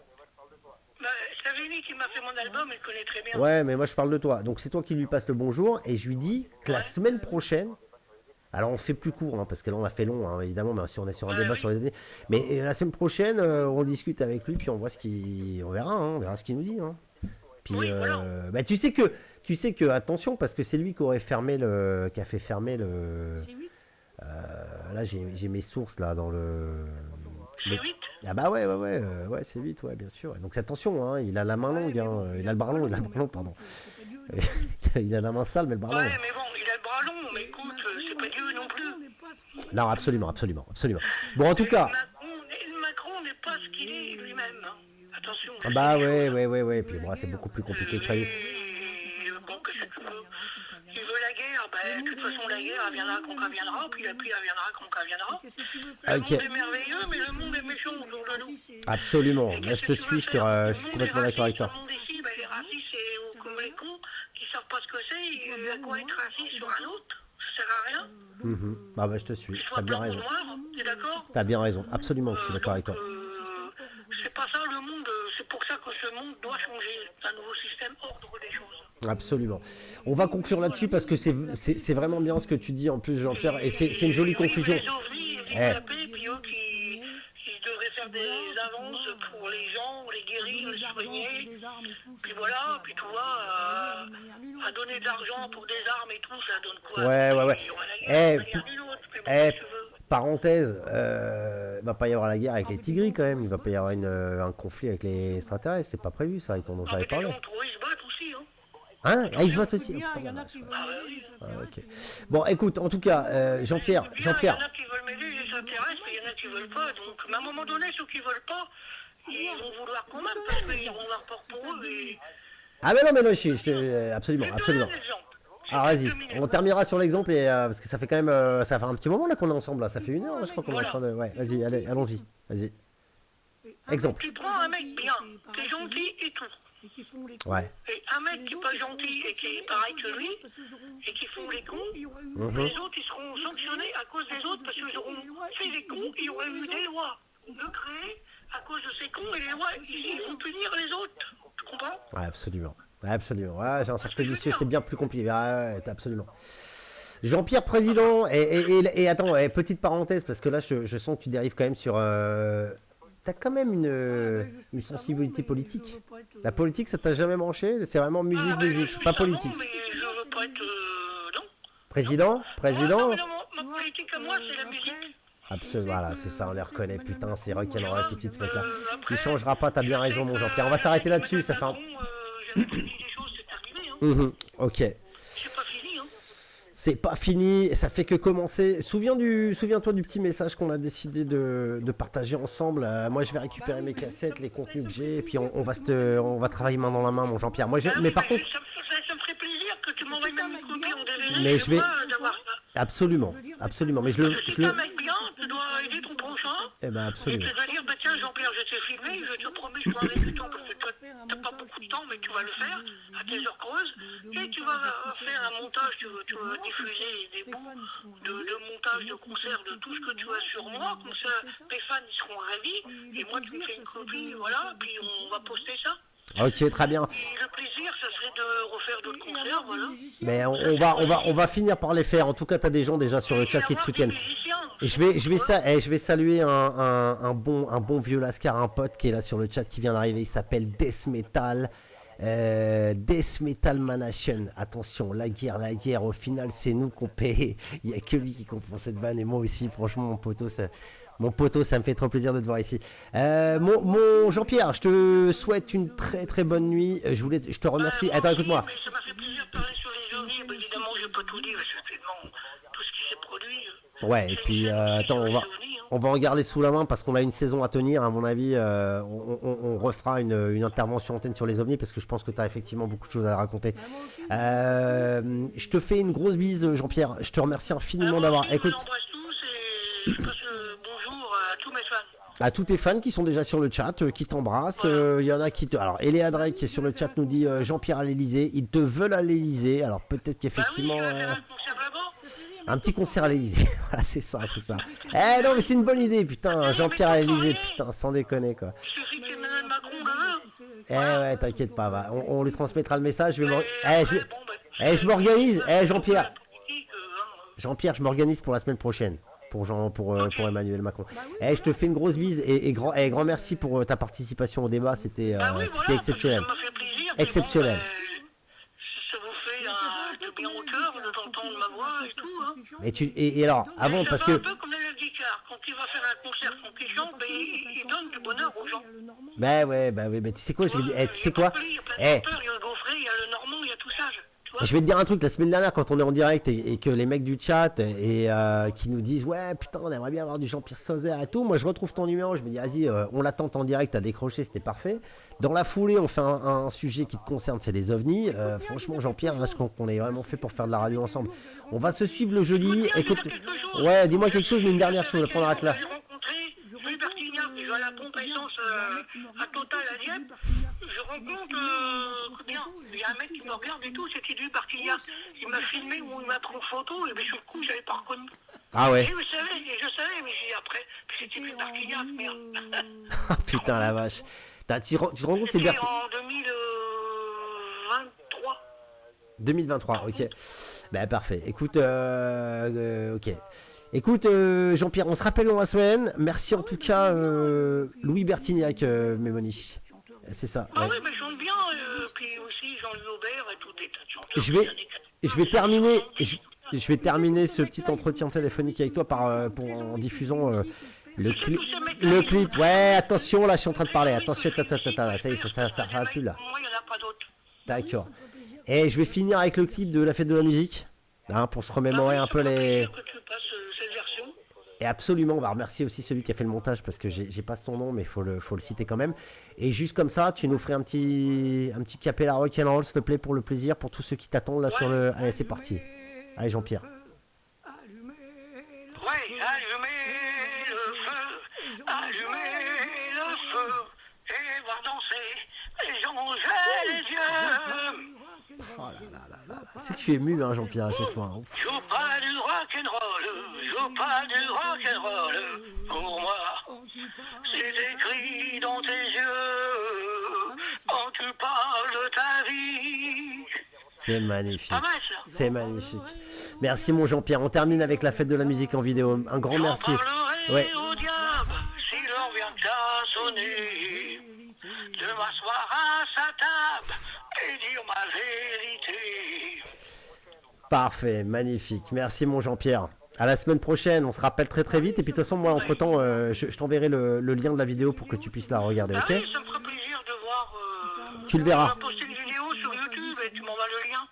Bah, c'est Rémi qui m'a fait mon album, il connaît très bien. Ouais, mais moi je parle de toi. Donc c'est toi qui lui passe le bonjour et je lui dis que la semaine prochaine, alors on fait plus court parce que là on a fait long évidemment, mais si on est sur un débat oui. sur les données, mais la semaine prochaine on discute avec lui puis on voit on verra ce qu'il nous dit. Puis Oui, voilà. bah tu sais que attention parce que c'est lui qui a fait fermer le. c'est 8. Là j'ai mes sources là dans le. C'est 8. Ah bah ouais, c'est vite, ouais, bien sûr. Donc attention, il a la main longue, il a le bras long, pardon. Il a la main sale, mais le bras long. Ouais, mais bon, il a le bras long, mais écoute, c'est pas Dieu non plus. Non, absolument. Bon, en tout cas. Macron n'est pas ce qu'il est lui-même. Hein. Attention. Ah bah ouais. Puis bon, c'est beaucoup plus compliqué que prévu. Et, bon, qu'est-ce que tu veux? Il veut la guerre, ben, de toute façon, la guerre, elle viendra quand elle viendra, puis elle viendra quand elle viendra. Le Ok. monde est merveilleux, mais le monde est méchant autour de nous. Absolument. Et Là, qu'est-ce je que te tu veux suis, faire? je suis complètement d'accord avec toi. Le monde ici, ben, les racistes, c'est comme les cons qui savent pas ce que c'est. À quoi être raciste sur un autre? Ça sert à rien. Ah bah je te suis. Soit T'as bien blanc ou raison. noir, t'es d'accord? T'as bien raison. Absolument, je suis d'accord avec toi. C'est pas ça le monde, c'est pour ça que ce monde doit changer. Un nouveau système, ordre des choses. Absolument. On va conclure là-dessus parce que c'est vraiment bien ce que tu dis en plus, Jean-Pierre, et c'est une jolie conclusion. Les ovnis, les handicapés, puis eux qui devraient faire des avances pour les gens, les guérir, les soigner. Puis voilà, puis tu vois, à donner de l'argent pour des armes et tout, ça donne quoi? Ouais. Il y aura la guerre, d'une manière d'une autre, mais bon, qu'est-ce que tu veux? Parenthèse, il va pas y avoir la guerre avec les tigris quand même, il va pas y avoir un conflit avec les extraterrestres, c'est pas prévu ça, ils t'en ont Ah, jamais mais des parlé. gens trop, ils se battent aussi, hein. Hein? Ah, ils se battent aussi. Oh, Il putain, y en la a vache. qui veulent Ah, m'aider, oui. ça Ah, ok. intéresse, Bon, écoute, en tout cas, Jean-Pierre, Il y en a qui veulent m'aider, les extraterrestres, mais il y en a qui veulent pas. Donc, mais à un moment donné, ceux qui veulent pas, ils vont vouloir quand même, parce qu'ils vont avoir peur pour eux. Et... Ah mais non, absolument. Je te donne un exemple. Alors vas-y, 2 minutes. on terminera sur l'exemple et parce que ça fait quand même, ça fait un petit moment là qu'on est ensemble là, ça fait 1 heure, je crois qu'on est en train de, ouais, vas-y, allons-y, vas-y. Exemple. Tu prends un mec bien, qui est gentil et tout. Ouais. Et un mec qui est pas gentil et qui est pareil que lui, et qui font les cons, les autres ils seront sanctionnés à cause des autres parce qu'ils auront fait des cons, il y aurait eu des lois de créer à cause de ces cons et les lois ils vont punir les autres. Tu comprends? Ouais, absolument. Ouais, c'est un cercle vicieux, c'est bien plus compliqué. Ouais, absolument. Jean-Pierre Président, et attends, petite parenthèse, parce que là, je sens que tu dérives quand même sur... T'as quand même une sensibilité politique. La politique, ça t'a jamais branché? C'est vraiment musique, pas politique. Mais je veux pas être... non. Président? Non, mais non, ma politique à moi, c'est la musique. Absolument, voilà, c'est ça, on les reconnaît. Putain, c'est vrai qu'il y a leur attitude, ce mec-là. Il changera pas, t'as bien raison, mon Jean-Pierre. On va s'arrêter là-dessus, ça fait un... J'avais dit des choses, c'est arrivé, hein. Ok. C'est pas fini, hein. C'est pas fini, ça fait que commencer. Souviens-toi du petit message qu'on a décidé de partager ensemble. Moi, je vais récupérer mes cassettes, les contenus que j'ai, et puis on va travailler main dans la main, mon Jean-Pierre. Moi, mais par contre, Ça me ferait plaisir que tu m'envoies même une copie en DVD. Mais je vais- d'avoir ça. absolument, mais Si t'es un mec bien, tu dois aider ton prochain. eh ben Et absolument. tu vas dire, bah tiens Jean-Pierre, je t'ai filmé, je te promets, je prendrai du temps, parce que toi, t'as pas beaucoup de temps, mais tu vas le faire à tes heures creuses, et tu vas faire un montage, tu vas diffuser des bouts de montage, de concerts, de tout ce que tu as sur moi, comme ça, tes fans, ils seront ravis, et moi, tu me fais une copie, voilà, puis on va poster ça. Ok, très bien. Et le plaisir, ça serait de refaire d'autres concerts, voilà. Mais on va finir par les faire. En tout cas, tu as des gens déjà sur le chat qui te soutiennent. Et je vais saluer un bon vieux Lascar, un pote qui est là sur le chat qui vient d'arriver. Il s'appelle Death Metal. Death Metal Manation. Attention, la guerre. Au final, c'est nous qu'on paye. Il n'y a que lui qui comprend cette vanne. Et moi aussi, franchement, mon poteau, ça me fait trop plaisir de te voir ici. Mon Jean-Pierre, je te souhaite une très très bonne nuit. Je te remercie. Attends, écoute-moi. Mais ça m'a fait plaisir de parler sur les ovnis. Bah, évidemment, je vais pas tout dire, certainement. Tout ce qui s'est produit. Ouais, et puis attends, on va en garder sous la main parce qu'on a une saison à tenir. À mon avis, on refera une intervention antenne sur les ovnis parce que je pense que tu as effectivement beaucoup de choses à raconter. Je te fais une grosse bise, Jean-Pierre. Je te remercie infiniment d'avoir. Écoute. Je vous embrasse tous et je passe bonjour à tous mes fans. À tous tes fans qui sont déjà sur le chat, qui t'embrassent. Il y en a qui te. Alors, Eléa Drake qui est sur le chat nous dit Jean-Pierre à l'Elysée. Ils te veulent à l'Elysée. Alors, peut-être qu'effectivement. Bah oui, je vais faire un concert là-bas. Un petit concert à l'Elysée. Voilà, c'est ça. Eh non, mais c'est une bonne idée, putain. Jean-Pierre à l'Elysée, putain, sans déconner, quoi. Il suffit que Emmanuel Macron le veut. Eh ouais, t'inquiète pas, va. On lui transmettra le message. Je m'organise. Jean-Pierre. Jean-Pierre, je m'organise pour la semaine prochaine. Pour Emmanuel Macron. Je te fais une grosse bise et grand merci pour ta participation au débat. C'était exceptionnel. Ça m'a fait plaisir. Exceptionnel. Ça vous fait de bien au cœur d'entendre ma voix et tout. Hein. Et alors, avant, parce que. C'est un peu comme le guitare. Quand il va faire un concert sans qu'il chante, il donne du bonheur aux gens. Bah ouais, tu sais quoi, tu sais quoi. Il y a plein de chanteurs, il y a le Gaufret, il y a le Normand, il y a tout ça. Je vais te dire un truc, la semaine dernière quand on est en direct et que les mecs du chat et qui nous disent ouais putain on aimerait bien avoir du Jean-Pierre Sauzère et tout, moi je retrouve ton numéro, je me dis vas-y on l'attend en direct, t'as décroché, c'était parfait. Dans la foulée on fait un sujet qui te concerne, c'est les ovnis. Franchement Jean-Pierre, là je crois qu'on est vraiment fait pour faire de la radio ensemble. On va se suivre le jeudi. Écoute, ouais dis-moi quelque chose, mais une dernière chose, après on arrête là. Louis Bertignac, je vais à la pompe à essence à Total à Dieppe. Je rencontre, il y a un mec qui me regarde et tout, c'était Louis Bertignac. Il m'a filmé ou il m'a pris en photo, et bien sur le coup, je n'avais pas reconnu. Ah ouais. Et je savais, mais j'ai après, c'était Louis Bertignac, merde. Ah putain la vache. Tu te rends compte, c'est Bertignac. En 2023. 2023, ok. Bah parfait. Écoute, ok. Écoute, Jean-Pierre, on se rappelle dans la semaine. Merci en tout cas, Louis Bertignac, Mémoni. C'est ça. Ah oui, mais je chante bien. Puis aussi Jean-Louis Aubert et tout des tas de chanteurs. Je vais terminer ce petit entretien téléphonique avec toi en diffusant le clip. Ouais, attention, là, je suis en train de parler. Attention, ça y est, ça s'arrête plus là. Moi, il n'y en a pas d'autres. D'accord. Et je vais finir avec le clip de la fête de la musique, hein, pour se remémorer un peu les. Et absolument, on va remercier aussi celui qui a fait le montage parce que j'ai pas son nom, mais faut le citer quand même. Et juste comme ça, tu nous ferais un petit capella rock'n'roll, s'il te plaît, pour le plaisir, pour tous ceux qui t'attendent là sur le. Allez, c'est parti. Allez, Jean-Pierre. Ouais, allumez le feu, et voir danser les gens les yeux. Oh là là là là. C'est que tu es ému, hein, Jean-Pierre, à chaque fois. Hein. Joue pas du rock'n'roll, pour moi. C'est écrit dans tes yeux, quand tu parles de ta vie. C'est magnifique. C'est magnifique. Merci, mon Jean-Pierre. On termine avec la fête de la musique en vidéo. Un grand merci. Ouais. Au diable, si l'heure vient à sonner, de m'asseoir à sa table et dire ma vérité. Parfait, magnifique. Merci mon Jean-Pierre. À la semaine prochaine, on se rappelle très très vite. Et puis de toute façon, moi, entre-temps, je t'enverrai le lien de la vidéo pour que tu puisses la regarder, ok ? Oui, ça me ferait plaisir de voir... tu le verras. Tu vas poster une vidéo sur YouTube et tu m'envoies le lien.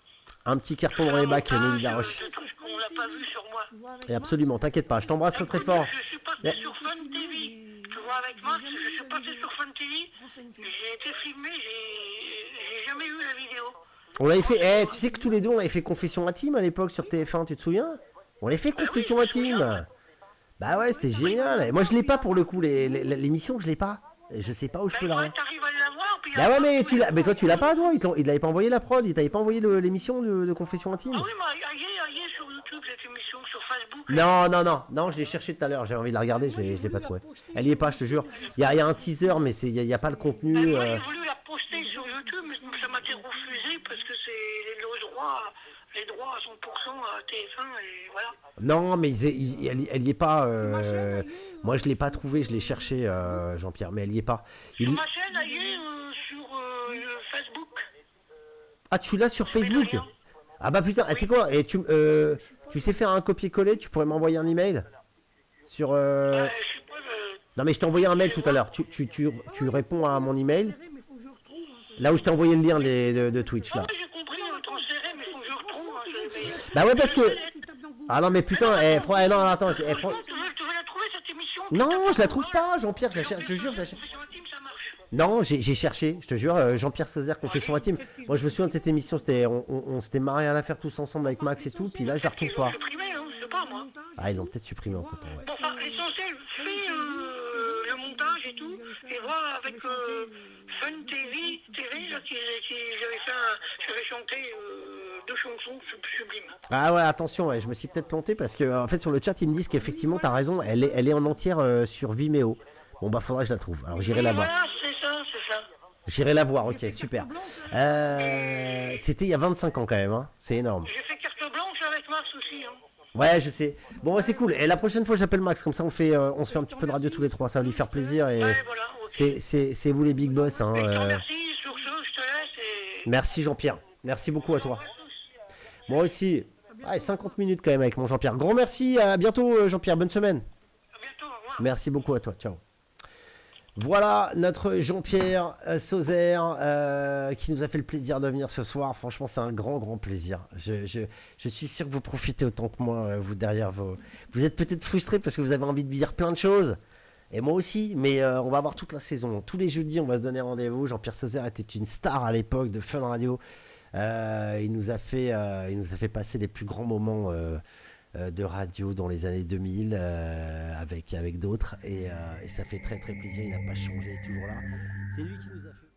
Un petit carton dans les bacs, Nelly Laroche. On l'a pas vu sur moi. Et absolument, t'inquiète pas, je t'embrasse très très fort. Je suis passé sur Fun TV. Tu vois, avec Max, je suis passé sur Fun TV. J'ai été filmé, j'ai jamais eu la vidéo. On l'avait fait, tu sais que tous les deux, on avait fait Confession Intime à l'époque sur TF1, tu te souviens ? On avait fait Confession Intime. Bah ouais, c'était génial. Moi, je l'ai pas pour le coup, l'émission, je l'ai pas. Je sais pas où je peux la regarder. T'arrives à l'avoir, puis... Bah ouais, mais toi, tu l'as pas, toi. Il l'avait pas envoyé la prod, il t'avait pas envoyé l'émission de Confession Intime. Ah oui, mais elle est sur YouTube, cette émission, sur Facebook. Non, je l'ai cherché tout à l'heure, j'avais envie de la regarder, je l'ai pas trouvé. Elle y est pas, je te jure. Il y a un teaser, mais il y a pas le contenu. J'ai voulu la poster sur YouTube. avec eux, mais ça m'a été refusé parce que c'est les droits à 100% à TF1 et voilà. Non, mais elle y est pas. Moi, je l'ai pas trouvé, je l'ai cherché, Jean-Pierre, mais elle y est pas. Sur ma chaîne, elle y est sur Facebook. Ah, tu l'as sur Je mets le Facebook? lien. Ah bah putain, tu sais quoi? Et tu sais faire un copier-coller? Tu pourrais m'envoyer un email sur. Je sais pas, Non, mais je t'ai envoyé un mail tout à l'heure. Tu réponds à mon email. Mais il faut que je retrouve. Hein, Là où je t'ai envoyé le lien de Twitch là. oui, j'ai compris, transféré, mais il faut que je retrouve. Bah ouais, parce que. tu tapes dans Google. Ah non, mais putain, non, attends. Tu veux la trouver cette émission? Non, je la trouve pas, Jean-Pierre, je la cherche, je te jure, je la cherche. Confession intime, ça marche. Non, j'ai cherché, je te jure, Jean-Pierre Sauzère, Confession intime. Moi, je me souviens de cette émission, on s'était marré à la faire tous ensemble avec Max et tout, puis là, je la retrouve Ils l'ont pas. supprimé, hein, je sais pas moi. Ah, ils l'ont peut-être supprimé en temps, ouais. Bon, enfin, l'essentiel, fais le montage et tout, et voir avec Fun TV, là, j'avais chanté 2 chansons sublimes. Ah ouais, attention, ouais, je me suis peut-être planté parce que, en fait, sur le chat, ils me disent qu'effectivement, t'as raison, elle est en entière sur Vimeo. Bon, bah, faudra que je la trouve. Alors, j'irai la voir. Voilà, c'est ça. J'irai la voir, ok, super. C'était il y a 25 ans quand même, hein. C'est énorme. J'ai fait carte blanche avec Max aussi, hein. Ouais, je sais. Bon, ouais, c'est cool. Et la prochaine fois, j'appelle Max. Comme ça, on se fait un petit peu de radio tous les trois. Ça va lui faire plaisir. Et Ouais, voilà, ok. c'est vous les big boss. Hein, Je te remercie, sur ce, je te laisse et... Merci Jean-Pierre. Merci beaucoup à toi. Moi aussi. Ouais, 50 minutes quand même avec mon Jean-Pierre. Grand merci. À bientôt, Jean-Pierre. Bonne semaine. À bientôt, au revoir. Merci beaucoup à toi. Ciao. Voilà notre Jean-Pierre Sauzère qui nous a fait le plaisir de venir ce soir. Franchement, c'est un grand plaisir. Je suis sûr que vous profitez autant que moi, vous derrière vos... Vous êtes peut-être frustrés parce que vous avez envie de dire plein de choses. Et moi aussi, mais on va avoir toute la saison. Tous les jeudis, on va se donner rendez-vous. Jean-Pierre Sauzère était une star à l'époque de Fun Radio. Il nous a fait passer les plus grands moments de radio dans les années 2000 avec d'autres et ça fait très plaisir. Il n'a pas changé, il est toujours là. C'est lui qui nous a fait